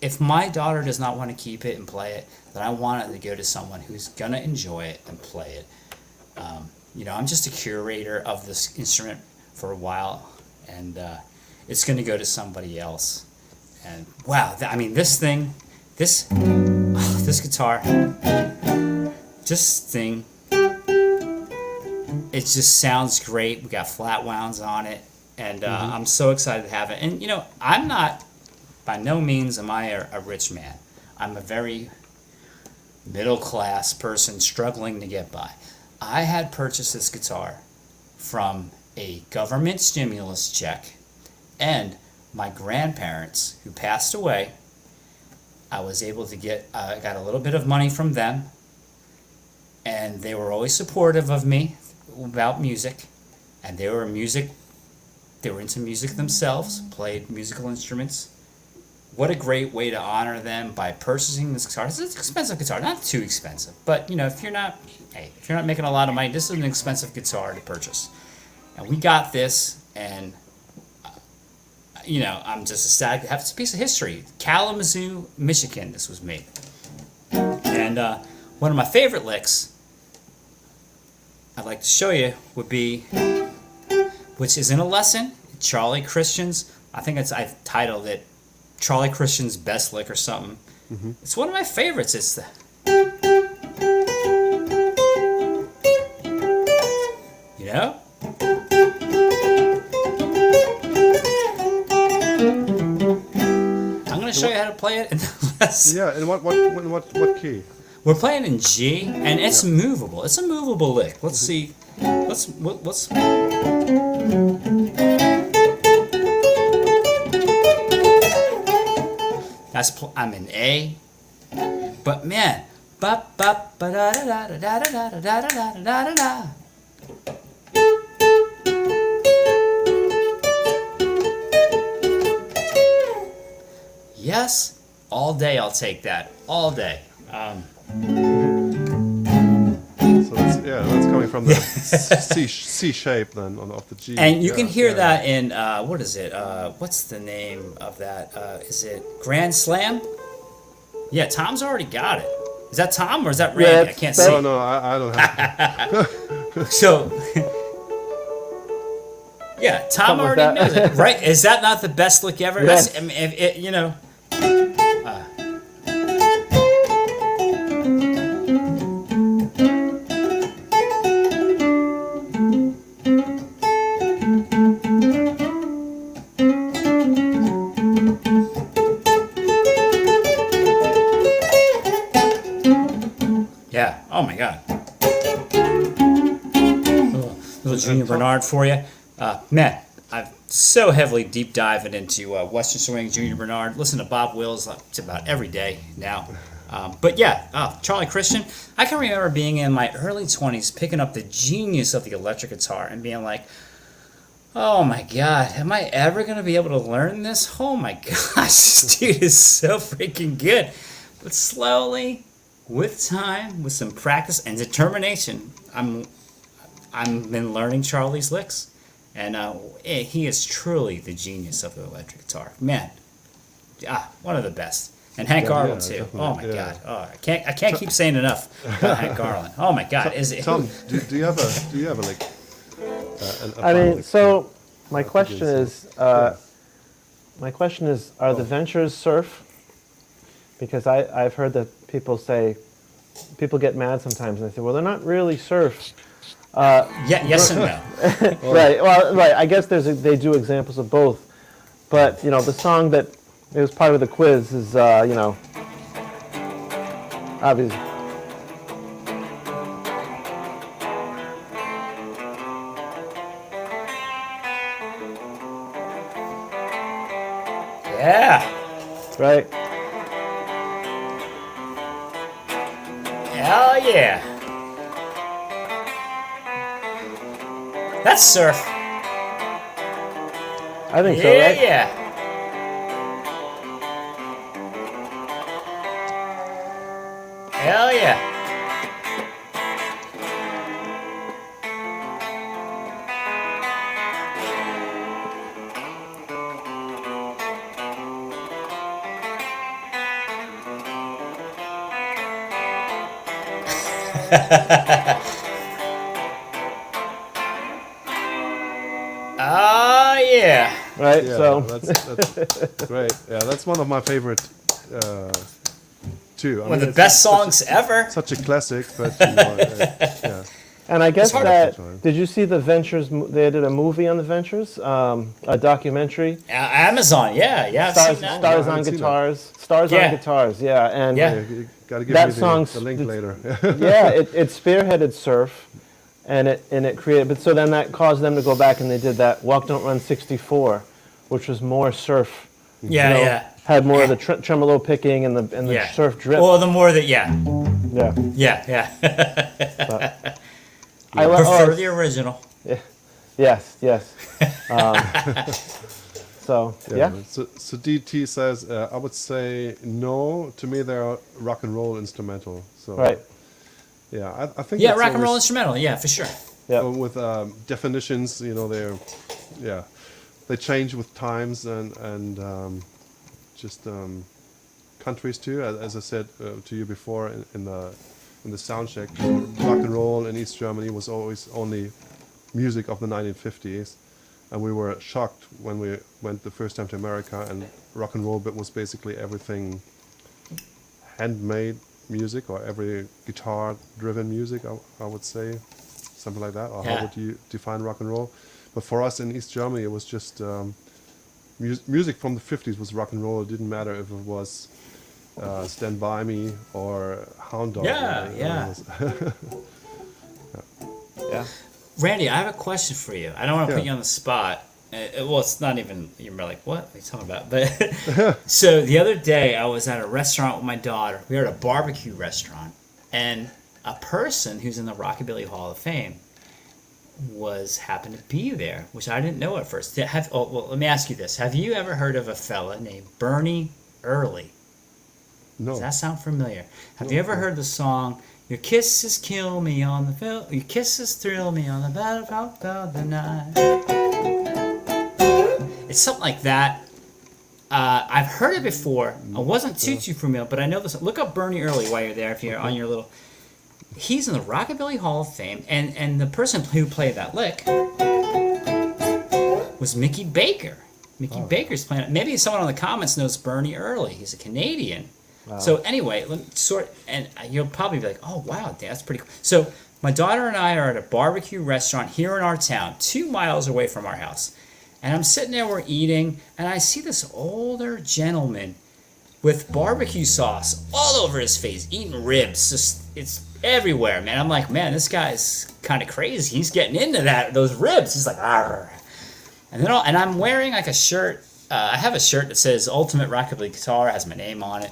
if my daughter does not want to keep it and play it, then I want it to go to someone who's gonna enjoy it and play it. I'm just a curator of this instrument for a while, and it's gonna go to somebody else. And wow, this guitar, it just sounds great. We got flat wounds on it, and I'm so excited to have it. And I'm not, by no means am I a rich man. I'm a very middle class person struggling to get by. I had purchased this guitar from a government stimulus check, and my grandparents who passed away, I was able to got a little bit of money from them, and they were always supportive of me about music, and they were into music themselves, played musical instruments. What a great way to honor them by purchasing this guitar. It's an expensive guitar, not too expensive, but if you're not making a lot of money, this is an expensive guitar to purchase. And we got this, and I'm just ecstatic to have this piece of history. Kalamazoo, Michigan, this was made. And one of my favorite licks I'd like to show you would be, which is in a lesson, Charlie Christian's, I've titled it Charlie Christian's Best Lick or something. It's one of my favorites. It's the, I'm going to show you how to play it in the lesson. Yeah, and what key? We're playing in G, and it's movable. It's a movable lick. Let's see. Let's. I'm in A, but man, ba ba ba da da da da da da da da da da da da. less, all day I'll take that. All day. So that's coming from the C shape then of the G. And you Yeah, can hear yeah. that in, what is it? What's the name of that? Is it Grand Slam? Yeah, Tom's already got it. Is that Tom or is that Randy? I it's- can't No, see. no, I don't have. So, yeah, Tom Something like already that. knows it, right? Is that not the best lick ever? Yes. I mean, if it, you know. Yeah. Oh my God. Little Junior Bernard for you. Man, I'm so heavily deep diving into Western Swing, Junior Bernard. Listen to Bob Wills about every day now. But yeah, Charlie Christian. I can remember being in my early 20s, picking up the genius of the electric guitar and being like, oh my God, am I ever going to be able to learn this? Oh my gosh, this dude is so freaking good. But slowly, with time, with some practice and determination, I'm been learning Charlie's licks, and he is truly the genius of the electric guitar. Man, one of the best. And Hank Garland too. definitely, Oh my yeah. God. Oh, I can't keep saying enough about Hank Garland. Oh my God. Is it? Tom, do you have a like? I mean, lick? so my question begins. is, are the ventures surf? Because I've heard that people get mad sometimes and they say, well, they're not really surf. Yeah. Yes and no. Right. Well, right. I guess they do examples of both, but the song that it was part of the quiz is obviously. Yeah. Right. Hell yeah. That's surf. I think so. Yeah, Right. yeah. Hell yeah. Oh yeah. Right. Yeah, So that's great. Yeah, that's one of my favorite too. I One of the it's best such a- songs ever. Such a classic, but yeah. And I guess hard that, to- did you see the Ventures? They did a movie on the Ventures, a documentary. Amazon, yeah, I've Stars, seen that. No, I Stars haven't on seen that. Guitars. Stars Yeah. on Guitars. Yeah, and Yeah. You gotta give That me song's- the link later. yeah, it spearheaded surf, and it created. But so then that caused them to go back and they did that Walk Don't Run 64, which was more surf. Yeah, you know, yeah. Had more of the tremolo picking and the Yeah. surf drip. Well, the more that, yeah, Yeah. I prefer the original. Yes. So yeah. So DT says, I would say no. To me, they're rock and roll instrumental. So Right. yeah, I think Yeah, that's rock and roll always- instrumental, yeah, for sure. Yeah. with definitions, they change with times and just countries too. As I said to you before in the sound check, rock and roll in East Germany was always only music of the 1950s, and we were shocked when we went the first time to America, and rock and roll was basically everything handmade music, or every guitar-driven music, I would say, something like that. Or Yeah. how would you define rock and roll? But for us in East Germany, it was just music from the 50s was rock and roll. It didn't matter if it was Stand By Me or Hound Dog. Yeah, yeah. Yeah. Randy, I have a question for you. I don't want to put Yeah. you on the spot. Well, it's not even, you're like, what are you talking about? But so the other day I was at a restaurant with my daughter. We were at a barbecue restaurant, and a person who's in the Rockabilly Hall of Fame happened to be there, which I didn't know at first. Well, let me ask you this. Have you ever heard of a fella named Bernie Early. No. Does that sound familiar? Have you ever heard the song, Your Kisses Kill Me on the Field, Your Kisses Thrill Me on the Battlefield of the Night? It's something like that. I've heard it before. I wasn't too familiar, but I know this. Look up Bernie Early while you're there if you're on your little... He's in the Rockabilly Hall of Fame, and the person who played that lick was Mickey Baker. Mickey Baker's playing it. Maybe someone in the comments knows Bernie Early. He's a Canadian. Wow. So anyway, and you'll probably be like, oh, wow, that's pretty cool. So my daughter and I are at a barbecue restaurant here in our town, 2 miles away from our house. And I'm sitting there, we're eating, and I see this older gentleman with barbecue sauce all over his face, eating ribs. Just, it's everywhere, man. I'm like, man, this guy's kind of crazy. He's getting into those ribs. He's like, arr. And I'm wearing like a shirt. I have a shirt that says Ultimate Rockabilly Guitar, has my name on it.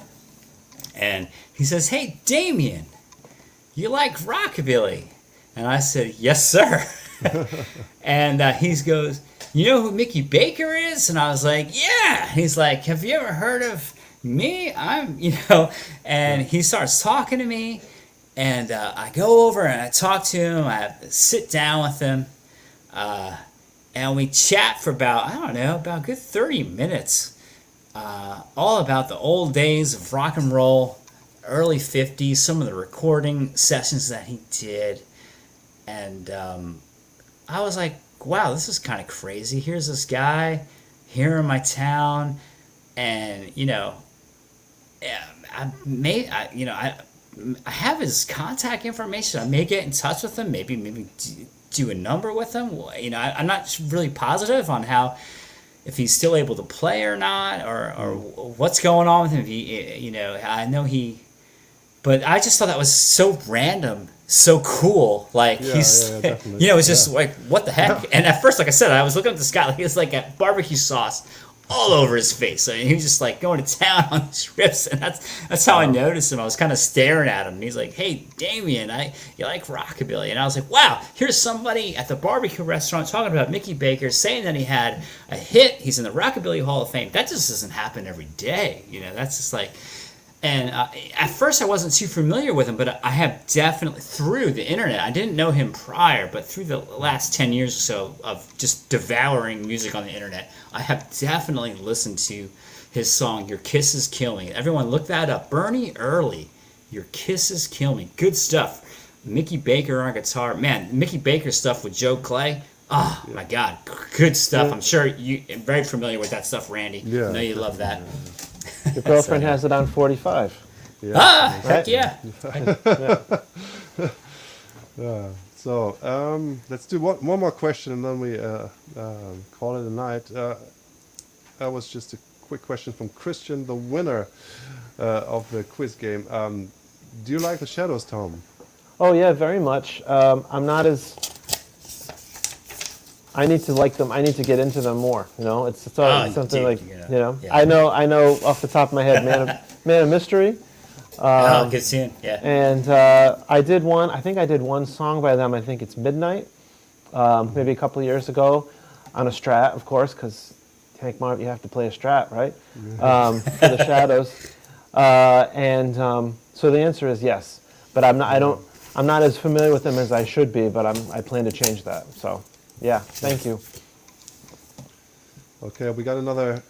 And he says, hey, Damian, you like rockabilly? And I said, yes, sir. And he goes, you know who Mickey Baker is? And I was like, yeah. He's like, have you ever heard of me? And he starts talking to me. And I go over and I talk to him. I sit down with him. And we chat for about a good 30 minutes. All about the old days of rock and roll, early 50s, some of the recording sessions that he did. And I was like, wow, this is kind of crazy. Here's this guy here in my town, and I have his contact information. I may get in touch with him, maybe do a number with him. I'm not really positive on if he's still able to play or not, or what's going on with him. I know but I just thought that was so random, so cool. Like it's just like, what the heck? And at first, like I said, I was looking at this guy, like it's like a barbecue sauce all over his face. I mean, he was just like going to town on his ribs, and that's how I noticed him. I was kind of staring at him, and he's like, "Hey, Damian, you like rockabilly?" And I was like, "Wow, here's somebody at the barbecue restaurant talking about Mickey Baker, saying that he had a hit. He's in the Rockabilly Hall of Fame. That just doesn't happen every day, That's just like." And at first I wasn't too familiar with him, but I have definitely, through the internet, I didn't know him prior, but through the last 10 years or so of just devouring music on the internet, I have definitely listened to his song, Your Kisses Kill Me. Everyone look that up. Bernie Early, Your Kisses Kill Me. Good stuff. Mickey Baker on guitar. Man, Mickey Baker stuff with Joe Clay. Oh, my God. Good stuff. Yeah. I'm sure you're very familiar with that stuff, Randy. Yeah. I know you love that. Your girlfriend has it on 45. Yeah. Ah, heck yeah. So let's do one more question, and then we call it a night. That was just a quick question from Christian, the winner of the quiz game. Do you like the Shadows, Tom? Oh yeah, very much. I'm not as... I need to like them. I need to get into them more. It's something like Yeah. I know off the top of my head, Man of Mystery. Good seeing. Yeah. And I think I did one song by them. I think it's Midnight, maybe a couple of years ago, on a Strat, of course, because Hank Marv, you have to play a Strat, right? For the Shadows. So the answer is yes, but I'm not as familiar with them as I should be. But I plan to change that. So. Yeah, thank you. Okay, we got another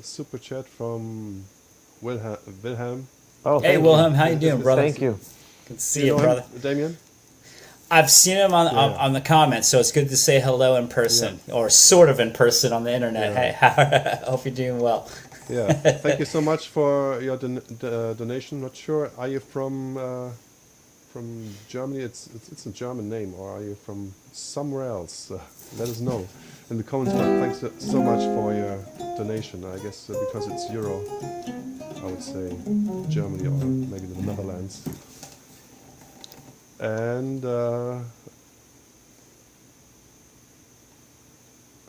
super chat from Wilhelm. Oh, hey, Wilhelm, how you doing, brother? Thank you. Good to see you, brother. Damian? I've seen him on the comments, so it's good to say hello in person, or sort of in person on the internet. Yeah. Hey, I hope you're doing well. Yeah, thank you so much for your donation. Not sure, are you from Germany? It's a German name, or are you from somewhere else? Let us know in the comments. But thanks so much for your donation. I guess because it's euro, I would say Germany or maybe the Netherlands. And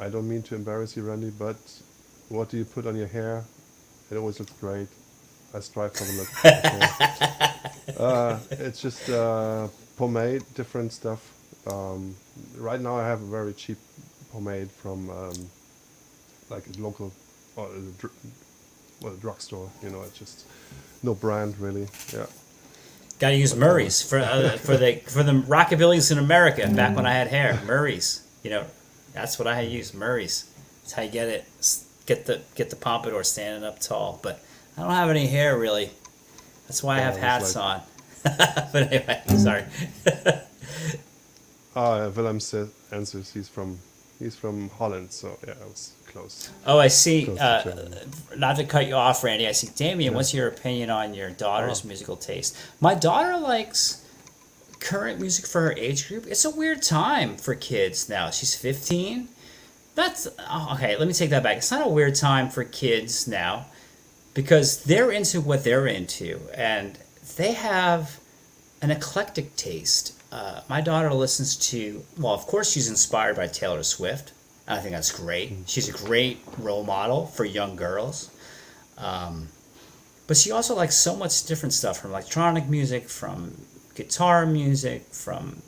I don't mean to embarrass you, Randy, but what do you put on your hair? It always looks great. I strive for the look. It's just pomade, different stuff. Right now I have a very cheap pomade from like a local well, a drugstore. You know, it's just no brand really. Yeah. Got to use Murray's for the rockabillys in America. Back when I had hair, Murray's. You know, that's what I used. Murray's. That's how you get it. Get the pompadour standing up tall. But I don't have any hair really. That's why I have hats on. But anyway, sorry. Willem answers he's from Holland, so yeah, I was close. Oh, I see. Close to Germany. Not to cut you off, Randy. I see. Damian, what's your opinion on your daughter's musical taste? My daughter likes current music for her age group. It's a weird time for kids now. She's 15. Okay. Let me take that back. It's not a weird time for kids now because they're into what they're into, and they have an eclectic taste. My daughter listens to, well, of course, she's inspired by Taylor Swift. And I think that's great. She's a great role model for young girls. But she also likes so much different stuff, from electronic music, from guitar music, from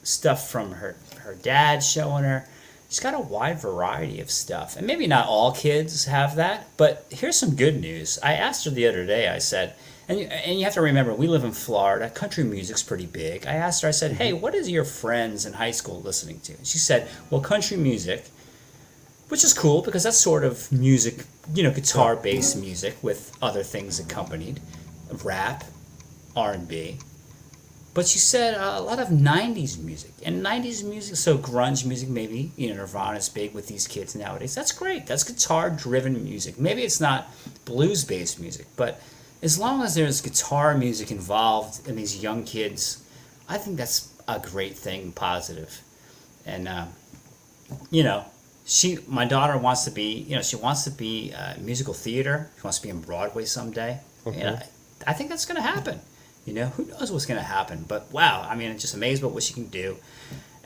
stuff from her dad showing her. She's got a wide variety of stuff. And maybe not all kids have that, but here's some good news. I asked her the other day, I said, and you have to remember, we live in Florida. Country music's pretty big. I asked her, I said, hey, what is your friends in high school listening to? And she said, well, country music, which is cool because that's sort of music, guitar-based music with other things accompanied, rap, R&B. But she said a lot of 90s music. And 90s music, so grunge music maybe, Nirvana's big with these kids nowadays. That's great. That's guitar-driven music. Maybe it's not blues-based music, but as long as there's guitar music involved in these young kids, I think that's a great thing, positive. And, my daughter wants to be, she wants to be musical theater. She wants to be in Broadway someday. Okay. I think that's going to happen. Who knows what's going to happen? But wow, I'm just amazed by what she can do.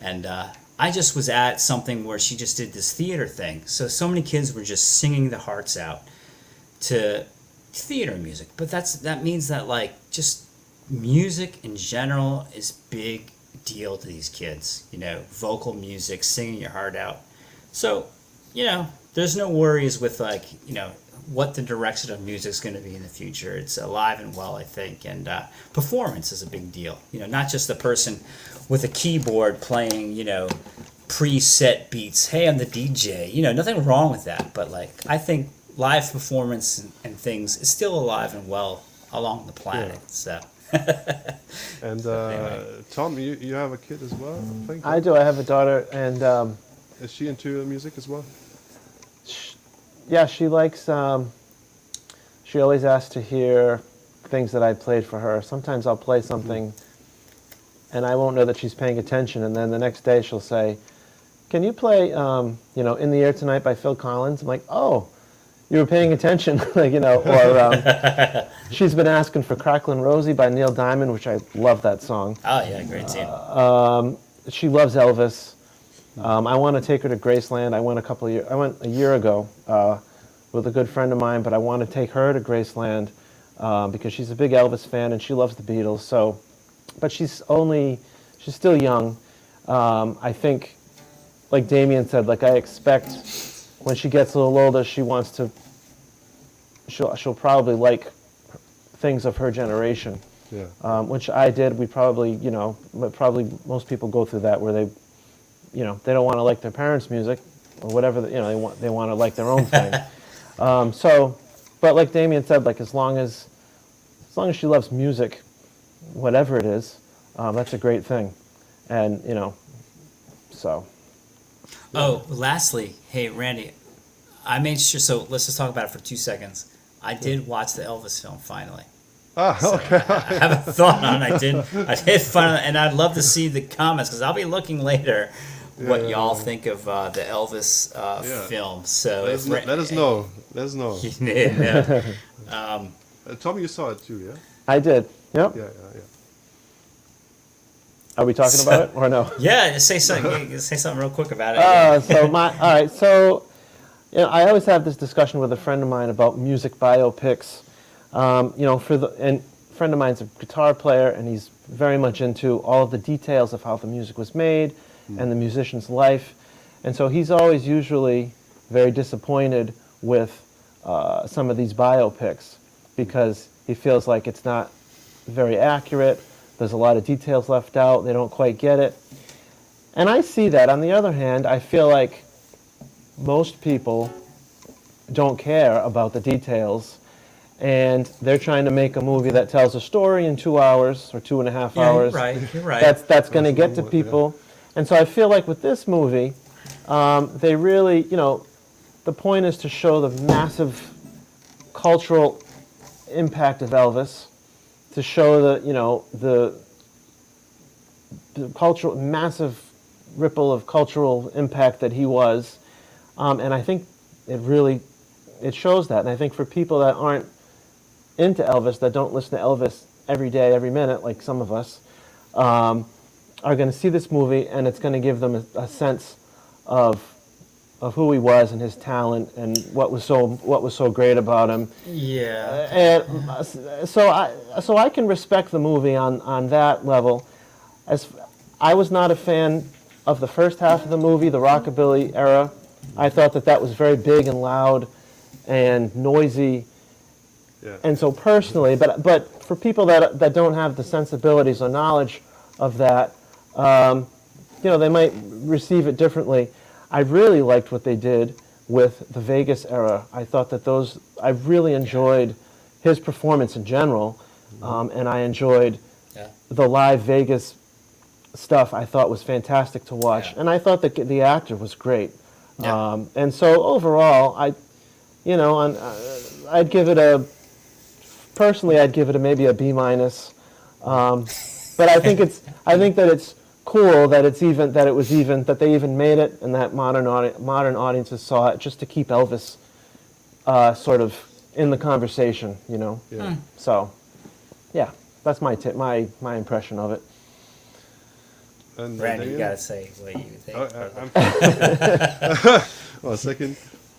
And I just was at something where she just did this theater thing. So many kids were just singing their hearts out to theater music. But that means that just music in general is big deal to these kids. Vocal music, singing your heart out. So, there's no worries with what the direction of music is going to be in the future. It's alive and well, I think, and performance is a big deal. Not just the person with a keyboard playing, preset beats. Hey, I'm the DJ. Nothing wrong with that, but I think live performance and things is still alive and well along the planet. Yeah. So. And Anyway. Tom, you have a kid as well, I think? I do. I have a daughter, and Is she into music as well? yeah, she likes. She always asks to hear things that I played for her. Sometimes I'll play something, and I won't know that she's paying attention, and then the next day she'll say, "Can you play, In the Air Tonight" by Phil Collins? I'm like, "Oh, you were paying attention," or she's been asking for "Cracklin' Rosie" by Neil Diamond, which I love that song. Oh yeah, great tune. She loves Elvis. I want to take her to Graceland. I went a year ago with a good friend of mine, but I want to take her to Graceland because she's a big Elvis fan and she loves the Beatles. So, but she's still young. I think, like Damian said, I expect when she gets a little older, she'll probably like things of her generation. Yeah. Which I did. We probably, but probably most people go through that where they don't want to like their parents' music or whatever, they want to like their own thing. But like Damian said, as long as she loves music, whatever it is, that's a great thing. And, so. Oh, lastly, hey, Randy, I made sure, so let's just talk about it for 2 seconds. I did watch the Elvis film finally. Okay. I have a thought on it. I did finally, and I'd love to see the comments because I'll be looking later what y'all think of the Elvis film. So Let us know. Let us know. Yeah. Tom, you saw it too, yeah? I did. Yep. Yeah. Are we talking about it or no? Yeah, just say something real quick about it. All right. So, I always have this discussion with a friend of mine about music biopics. And a friend of mine's a guitar player, and he's very much into all of the details of how the music was made and the musician's life. And so he's always usually very disappointed with some of these biopics because he feels like it's not very accurate. There's a lot of details left out. They don't quite get it. And I see that. On the other hand, I feel like most people don't care about the details, and they're trying to make a movie that tells a story in 2 hours or 2.5 hours. You're right. That's going to get to people. And so I feel like with this movie, they really, the point is to show the massive cultural impact of Elvis, to show the cultural, massive ripple of cultural impact that he was. And I think it shows that. And I think for people that aren't into Elvis, that don't listen to Elvis every day, every minute, like some of us, are going to see this movie, and it's going to give them a sense of who he was and his talent and what was so great about him. Yeah. And so I can respect the movie on that level. As I was not a fan of the first half of the movie, the rockabilly era. I thought that was very big and loud and noisy. Yeah. And so personally, but for people that don't have the sensibilities or knowledge of that, they might receive it differently. I really liked what they did with the Vegas era. I thought that I really enjoyed his performance in general, and I enjoyed the live Vegas stuff. I thought was fantastic to watch, and I thought that the actor was great. Yeah. And so overall, I'd give it personally, I'd give it maybe a B-. But I think that it's cool that that they even made it, and that modern audiences saw it, just to keep Elvis sort of in the conversation, Yeah. So, yeah, that's my impression of it. And Randy, Damian? you gotta say what you think. Well, second.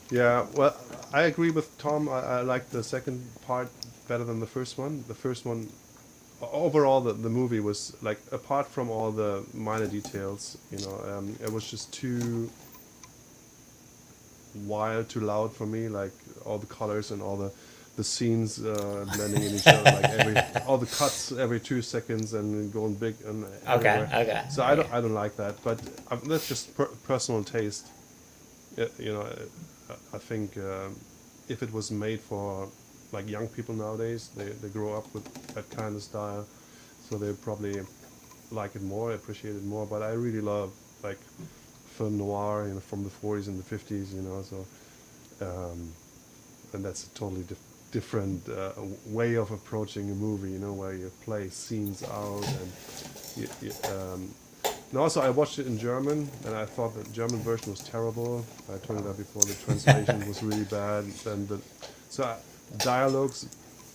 Yeah, well, I agree with Tom. I like the second part better than the first one. The first one, overall, the movie was, like, apart from all the minor details, it was just too wild, too loud for me. Like, all the colors and all the scenes blending in each other, like all the cuts every 2 seconds and going big and everywhere. Okay. So I don't like that, but that's just personal taste. I think if it was made for like young people nowadays, they grow up with that kind of style, so they probably like it more, appreciate it more. But I really love like film noir, from the 40s and the 50s, so and that's a totally different way of approaching a movie, where you play scenes out, and also I watched it in German, and I thought the German version was terrible. I told you that before. The translation was really bad, and dialogues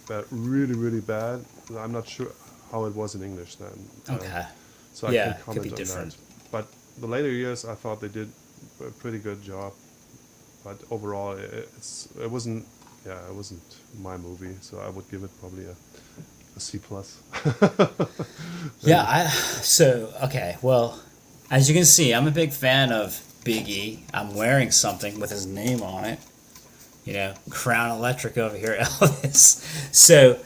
were really, really bad. I'm not sure how it was in English then. Okay. So I Yeah, can could comment be on different. that. But the later years, I thought they did a pretty good job. But overall, it wasn't my movie, so I would give it probably a C+. Yeah, well, as you can see, I'm a big fan of Big E. I'm wearing something with his name on it. Crown Electric over here, Elvis. So,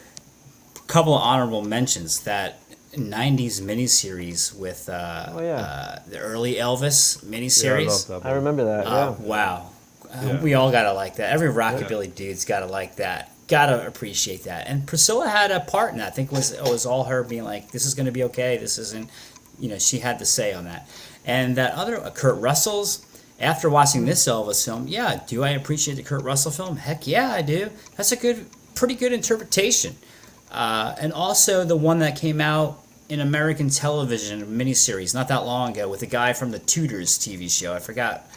a couple of honorable mentions. That 90s miniseries with the early Elvis miniseries. Yeah, I love that I one. remember that. Yeah. Wow. Yeah. We all gotta like that. Every rockabilly dude's gotta like that. Gotta appreciate that. And Priscilla had a part in that. I think it was all her being like, this is gonna be okay, this isn't, she had to say on that. And that other, Kurt Russell's, after watching this Elvis film, yeah, do I appreciate the Kurt Russell film? Heck yeah, I do. That's a pretty good interpretation. And also the one that came out in American television, a miniseries, not that long ago, with the guy from the Tudors TV show. I forgot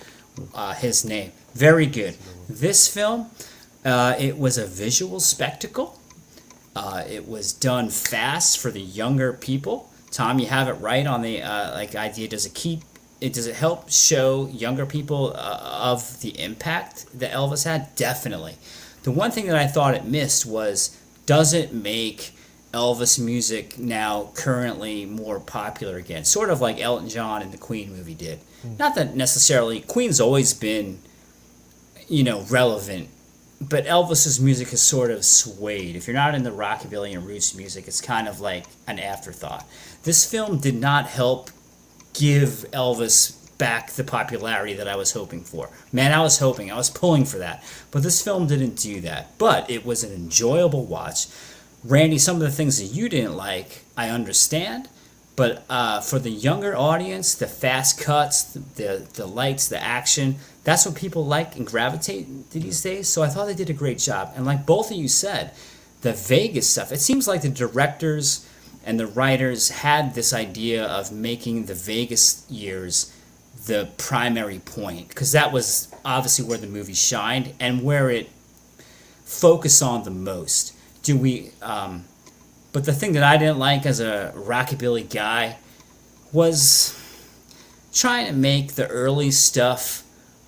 his name. Very good. This film, it was a visual spectacle. It was done fast for the younger people. Tom, you have it right on the idea. Does it help show younger people of the impact that Elvis had? Definitely. The one thing that I thought it missed was, does it make Elvis music now currently more popular again? Sort of like Elton John and the Queen movie did. Not that necessarily Queen's always been, relevant but Elvis's music has sort of swayed. If you're not into rockabilly and roots music, it's kind of like an afterthought. This film did not help give Elvis back the popularity that I was hoping for. Man, I was pulling for that. But this film didn't do that. But it was an enjoyable watch. Randy, some of the things that you didn't like, I understand. But for the younger audience, the fast cuts, the lights, the action, that's what people like and gravitate these days. So I thought they did a great job. And like both of you said, the Vegas stuff, it seems like the directors and the writers had this idea of making the Vegas years the primary point, because that was obviously where the movie shined and where it focused on the most. But the thing that I didn't like as a rockabilly guy was trying to make the early stuff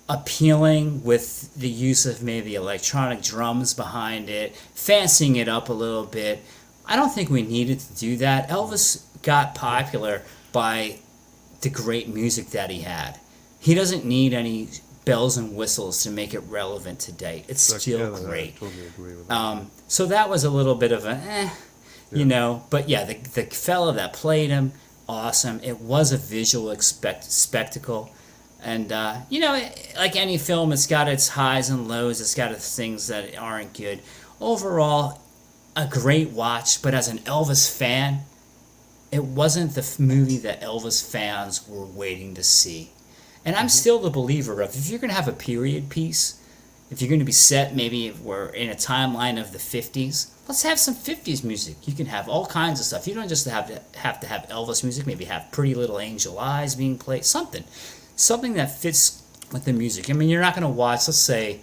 appealing with the use of maybe electronic drums behind it, fancying it up a little bit. I don't think we needed to do that. Elvis got popular by the great music that he had. He doesn't need any bells and whistles to make it relevant today. It's still great. I totally agree with that. So that was a little bit of a you know. But yeah, the fella that played him, awesome. It was a visual spectacle. And, you know, like any film, it's got its highs and lows. It's got its things that aren't good. Overall, a great watch. But as an Elvis fan, it wasn't the movie that Elvis fans were waiting to see. And I'm still the believer of, if you're going to have a period piece, if you're going to be set, maybe if we're in a timeline of the 50s, let's have some 50s music. You can have all kinds of stuff. You don't just have to have Elvis music. Maybe have Pretty Little Angel Eyes being played. Something that fits with the music. I mean, you're not going to watch, let's say,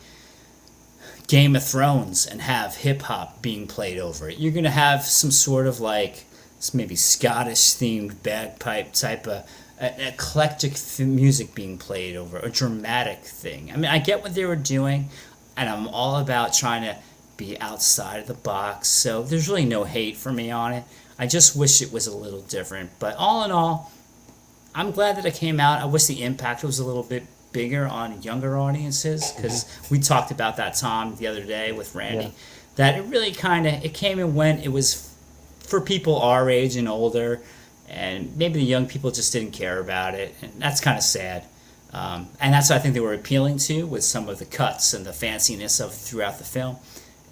Game of Thrones and have hip-hop being played over it. You're going to have some sort of like maybe Scottish-themed bagpipe type of eclectic music being played over, a dramatic thing. I mean, I get what they were doing, and I'm all about trying to be outside of the box, so there's really no hate for me on it. I just wish it was a little different. But all in all, I'm glad that it came out. I wish the impact was a little bit bigger on younger audiences, because we talked about that, Tom, the other day with Randy, that it really it came and went. It was for people our age and older, and maybe the young people just didn't care about it, and that's kind of sad. And that's what I think they were appealing to with some of the cuts and the fanciness of throughout the film.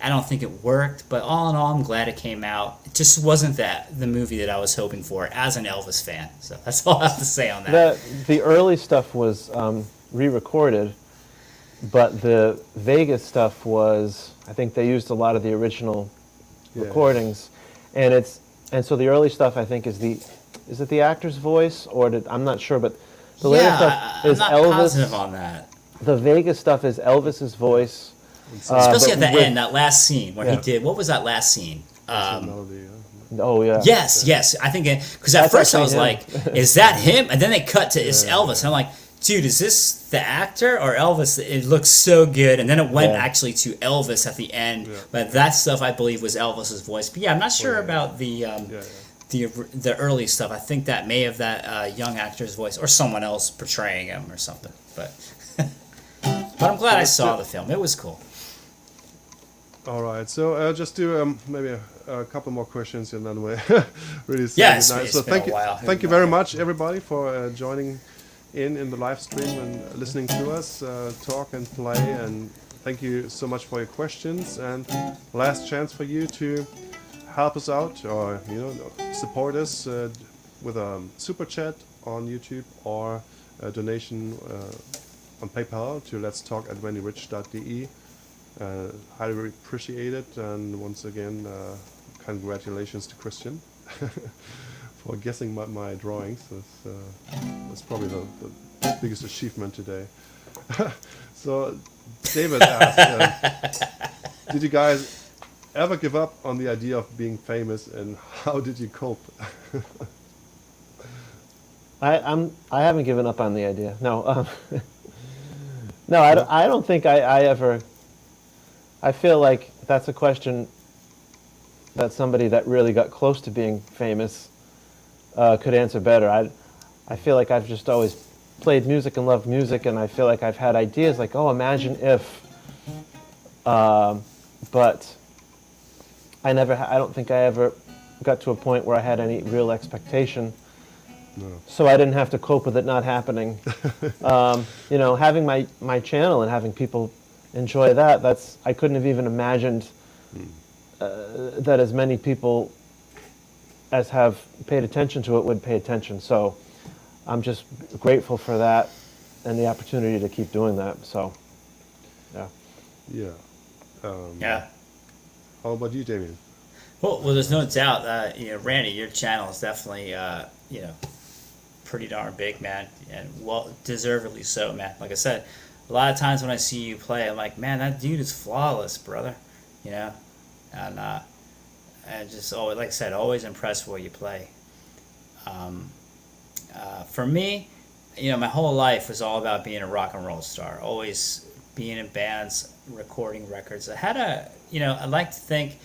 I don't think it worked, but all in all, I'm glad it came out. It just wasn't the movie that I was hoping for as an Elvis fan. So that's all I have to say on that. The early stuff was re-recorded, but the Vegas stuff was, I think they used a lot of the original recordings, and so the early stuff, I think, is it the actor's voice, or I'm not sure, but the later stuff is I'm not Elvis. positive on that. The Vegas stuff is Elvis's voice. Especially at the end, that last scene where he did. What was that last scene? Oh yeah. Yes. I think because at first I was like, "Is that him?" And then they cut to it's Elvis. And I'm like, "Dude, is this the actor or Elvis?" It looks so good. And then it went actually to Elvis at the end. Yeah. But that stuff I believe was Elvis's voice. But yeah, I'm not sure about the early stuff. I think that may have that young actor's voice or someone else portraying him or something. But I'm glad I saw the film. It was cool. All right, so just do maybe a couple more questions and then we're really Yes, night. So thank you very much, everybody, for joining in the live stream and listening to us talk and play. And thank you so much for your questions. And last chance for you to help us out or support us with a super chat on YouTube or a donation on PayPal to letstalk@rennyrich.de. Highly appreciate it, and once again, congratulations to Christian for guessing my drawings. That's probably the biggest achievement today. So, David asked, did you guys ever give up on the idea of being famous, and how did you cope? I haven't given up on the idea. No, no, I don't think I ever. I feel like that's a question that somebody that really got close to being famous could answer better. I feel like I've just always played music and loved music, and I feel like I've had ideas like, oh, imagine if But I don't think I ever got to a point where I had any real expectation. So I didn't have to cope with it not happening. Having my channel and having people enjoy that's I couldn't have even imagined that as many people as have paid attention to it would pay attention. So I'm just grateful for that and the opportunity to keep doing that. So, yeah. Yeah. Yeah. How about you, Damian? Well, there's no doubt that Randy, your channel is definitely pretty darn big, man, and well deservedly so, man. Like I said, a lot of times when I see you play, I'm like, man, that dude is flawless, brother. And just always, like I said, always impressed with what you play. For me, my whole life was all about being a rock and roll star. Always being in bands, recording records. I had I like to think.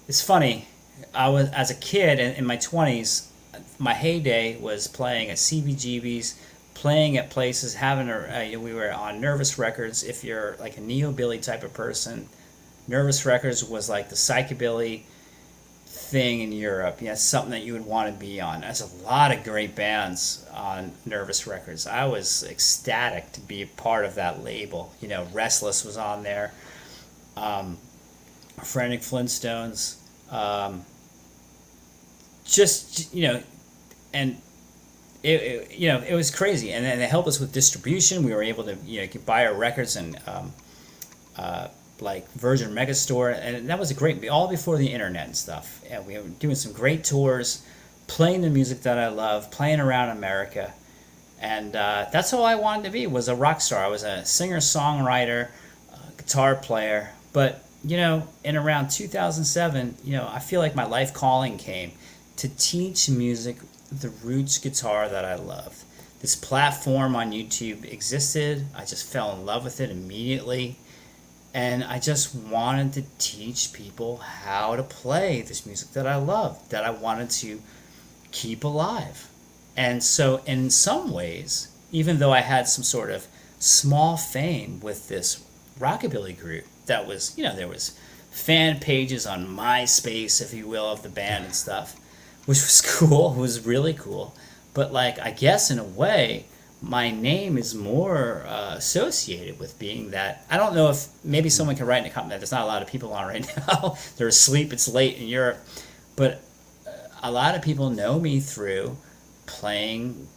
It's funny. I was as a kid in my 20s. My heyday was playing at CBGB's, playing at places, we were on Nervous Records. If you're like a neo-billy type of person, Nervous Records was like the psychobilly thing in Europe. Something that you would want to be on. There's a lot of great bands on Nervous Records. I was ecstatic to be a part of that label. Restless was on there. Frantic Flintstones. And it was crazy, and then they helped us with distribution. We were able to you could buy our records and like Virgin Megastore, and that was a great, all before the internet and stuff. And we were doing some great tours, playing the music that I love, playing around America, and that's all I wanted to be, was a rock star. I was a singer songwriter, guitar player, but in around 2007, I feel like my life calling came to teach music, the roots guitar that I love. This platform on YouTube existed. I just fell in love with it immediately. And I just wanted to teach people how to play this music that I love, that I wanted to keep alive. And so in some ways, even though I had some sort of small fame with this rockabilly group, that was, there was fan pages on MySpace, if you will, of the band and stuff, which was cool. It was really cool. But I guess in a way, my name is more associated with being that. I don't know if maybe someone can write in a comment. There's not a lot of people on right now. They're asleep. It's late in Europe. But a lot of people know me through playing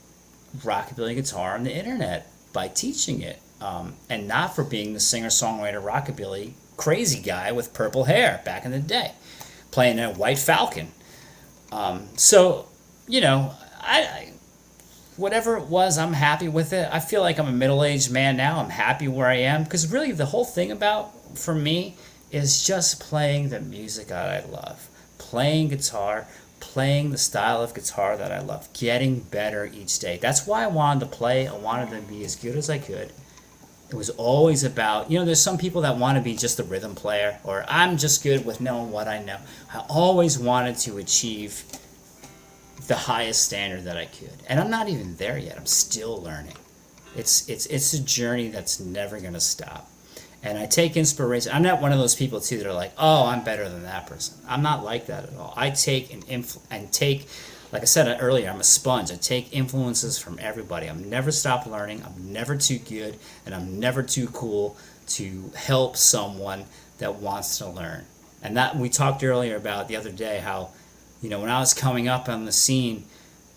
rockabilly guitar on the internet by teaching it. And not for being the singer-songwriter rockabilly crazy guy with purple hair back in the day, playing a White Falcon. I whatever it was, I'm happy with it. I feel like I'm a middle-aged man now. I'm happy where I am, because really the whole thing for me is just playing the music that I love, playing guitar, playing the style of guitar that I love, getting better each day. That's why I wanted to play. I wanted to be as good as I could. It was always about, there's some people that want to be just a rhythm player, or I'm just good with knowing what I know. I always wanted to achieve the highest standard that I could. And I'm not even there yet. I'm still learning. It's a journey that's never going to stop. And I take inspiration. I'm not one of those people, too, that are like, oh, I'm better than that person. I'm not like that at all. I take like I said earlier, I'm a sponge. I take influences from everybody. I'm never stop learning. I'm never too good, and I'm never too cool to help someone that wants to learn. And that we talked earlier about the other day, how, when I was coming up on the scene,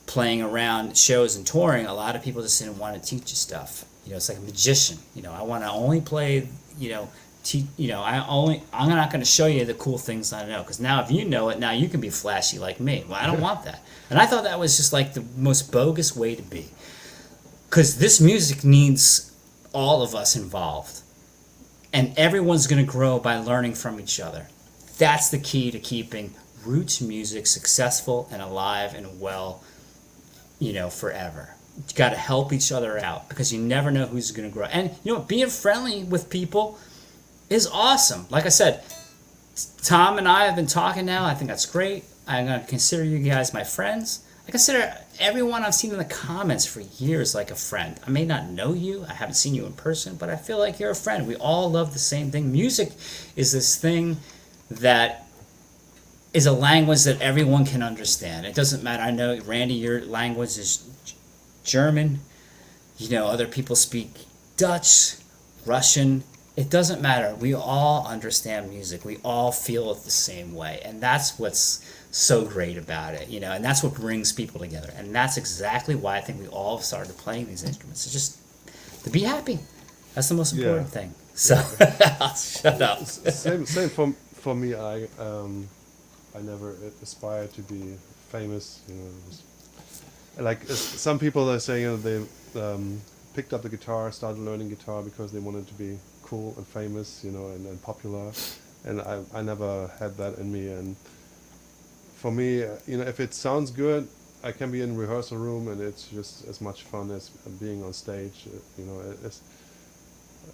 playing around shows and touring, a lot of people just didn't want to teach you stuff. It's like a magician. I want to only play, I'm not going to show you the cool things I know, because now if you know it, now you can be flashy like me. Well, I don't want that. And I thought that was just like the most bogus way to be, because this music needs all of us involved, and everyone's going to grow by learning from each other. That's the key to keeping roots music successful and alive and well, forever. You got to help each other out, because you never know who's going to grow. And being friendly with people is awesome. Like I said, Tom and I have been talking now. I think that's great. I'm going to consider you guys my friends. I consider everyone I've seen in the comments for years like a friend. I may not know you, I haven't seen you in person, but I feel like you're a friend. We all love the same thing. Music is this thing that is a language that everyone can understand. It doesn't matter. I know, Randy, your language is German. You know, other people speak Dutch, Russian. It doesn't matter. We all understand music. We all feel it the same way. And that's what's so great about it, you know, and that's what brings people together. And that's exactly why I think we all started playing these instruments. It's just to be happy. That's the most important thing. So I'll shut up. Same for me. I never aspired to be famous. You know, like some people are saying, you know, they picked up the guitar, started learning guitar because they wanted to be cool and famous, you know, and popular. And I never had that in me. And for me, you know, if it sounds good, I can be in rehearsal room and it's just as much fun as being on stage. You know, it's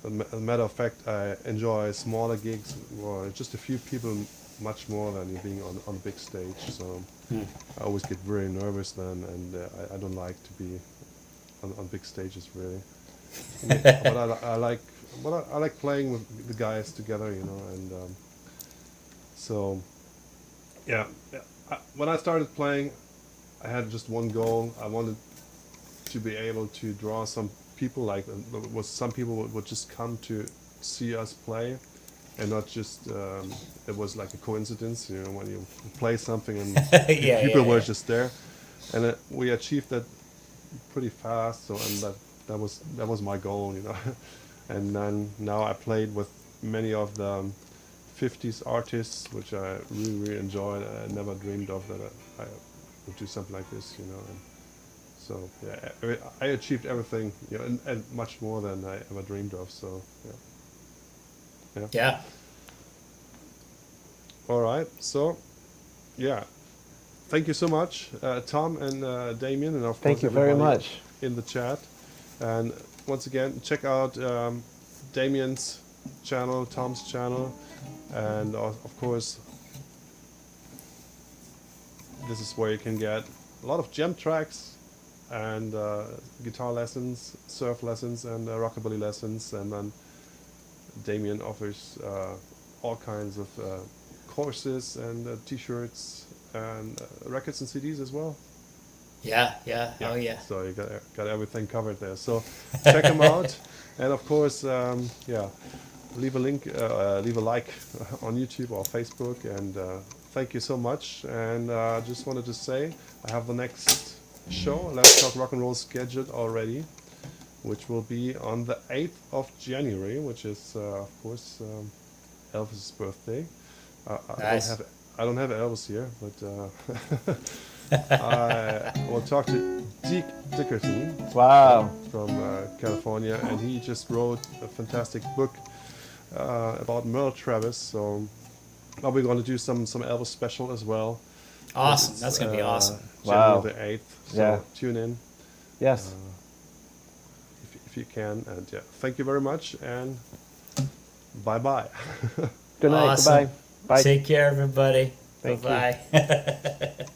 a matter of fact, I enjoy smaller gigs or just a few people much more than being on a big stage. So I always get very nervous then, and I don't like to be on big stages really. But I like playing with the guys together, you know, and so yeah. When I started playing, I had just one goal. I wanted to be able to draw some people, like some people would just come to see us play, and not just it was like a coincidence, you know, when you play something and people were just there, and we achieved that pretty fast. So and that was my goal, you know. And then now I played with many of the 50s artists, which I really enjoyed. I never dreamed of that I would do something like this, you know. And so yeah, I achieved everything, you know, and much more than I ever dreamed of. So Yeah. All right. So yeah, thank you so much, Tom and Damian, and of course Thank you very everybody much. in the chat. And once again, check out Damian's channel, Tom's channel, and of course this is where you can get a lot of jam tracks and guitar lessons, surf lessons, and rockabilly lessons. And then Damian offers all kinds of courses and t-shirts and records and CDs as well. Yeah. Oh yeah. So you got everything covered there. So check them out, and of course, leave a like on YouTube or Facebook. And thank you so much. And just wanted to say, I have the next show, Let's Talk Rock and Roll, scheduled already, which will be on the 8th of January, which is of course Elvis's birthday. Nice. I don't have Elvis here, but I will talk to Deke Dickerson. Wow. From California, and he just wrote a fantastic book about Merle Travis. So we're going to do some Elvis special as well. Awesome. That's going to be awesome. Wow. January the 8th. So Yeah. tune in Yes. if you can. And yeah, thank you very much, and bye bye. Good night. Awesome. Goodbye. Bye. Take care, everybody. Thank you. Bye-bye.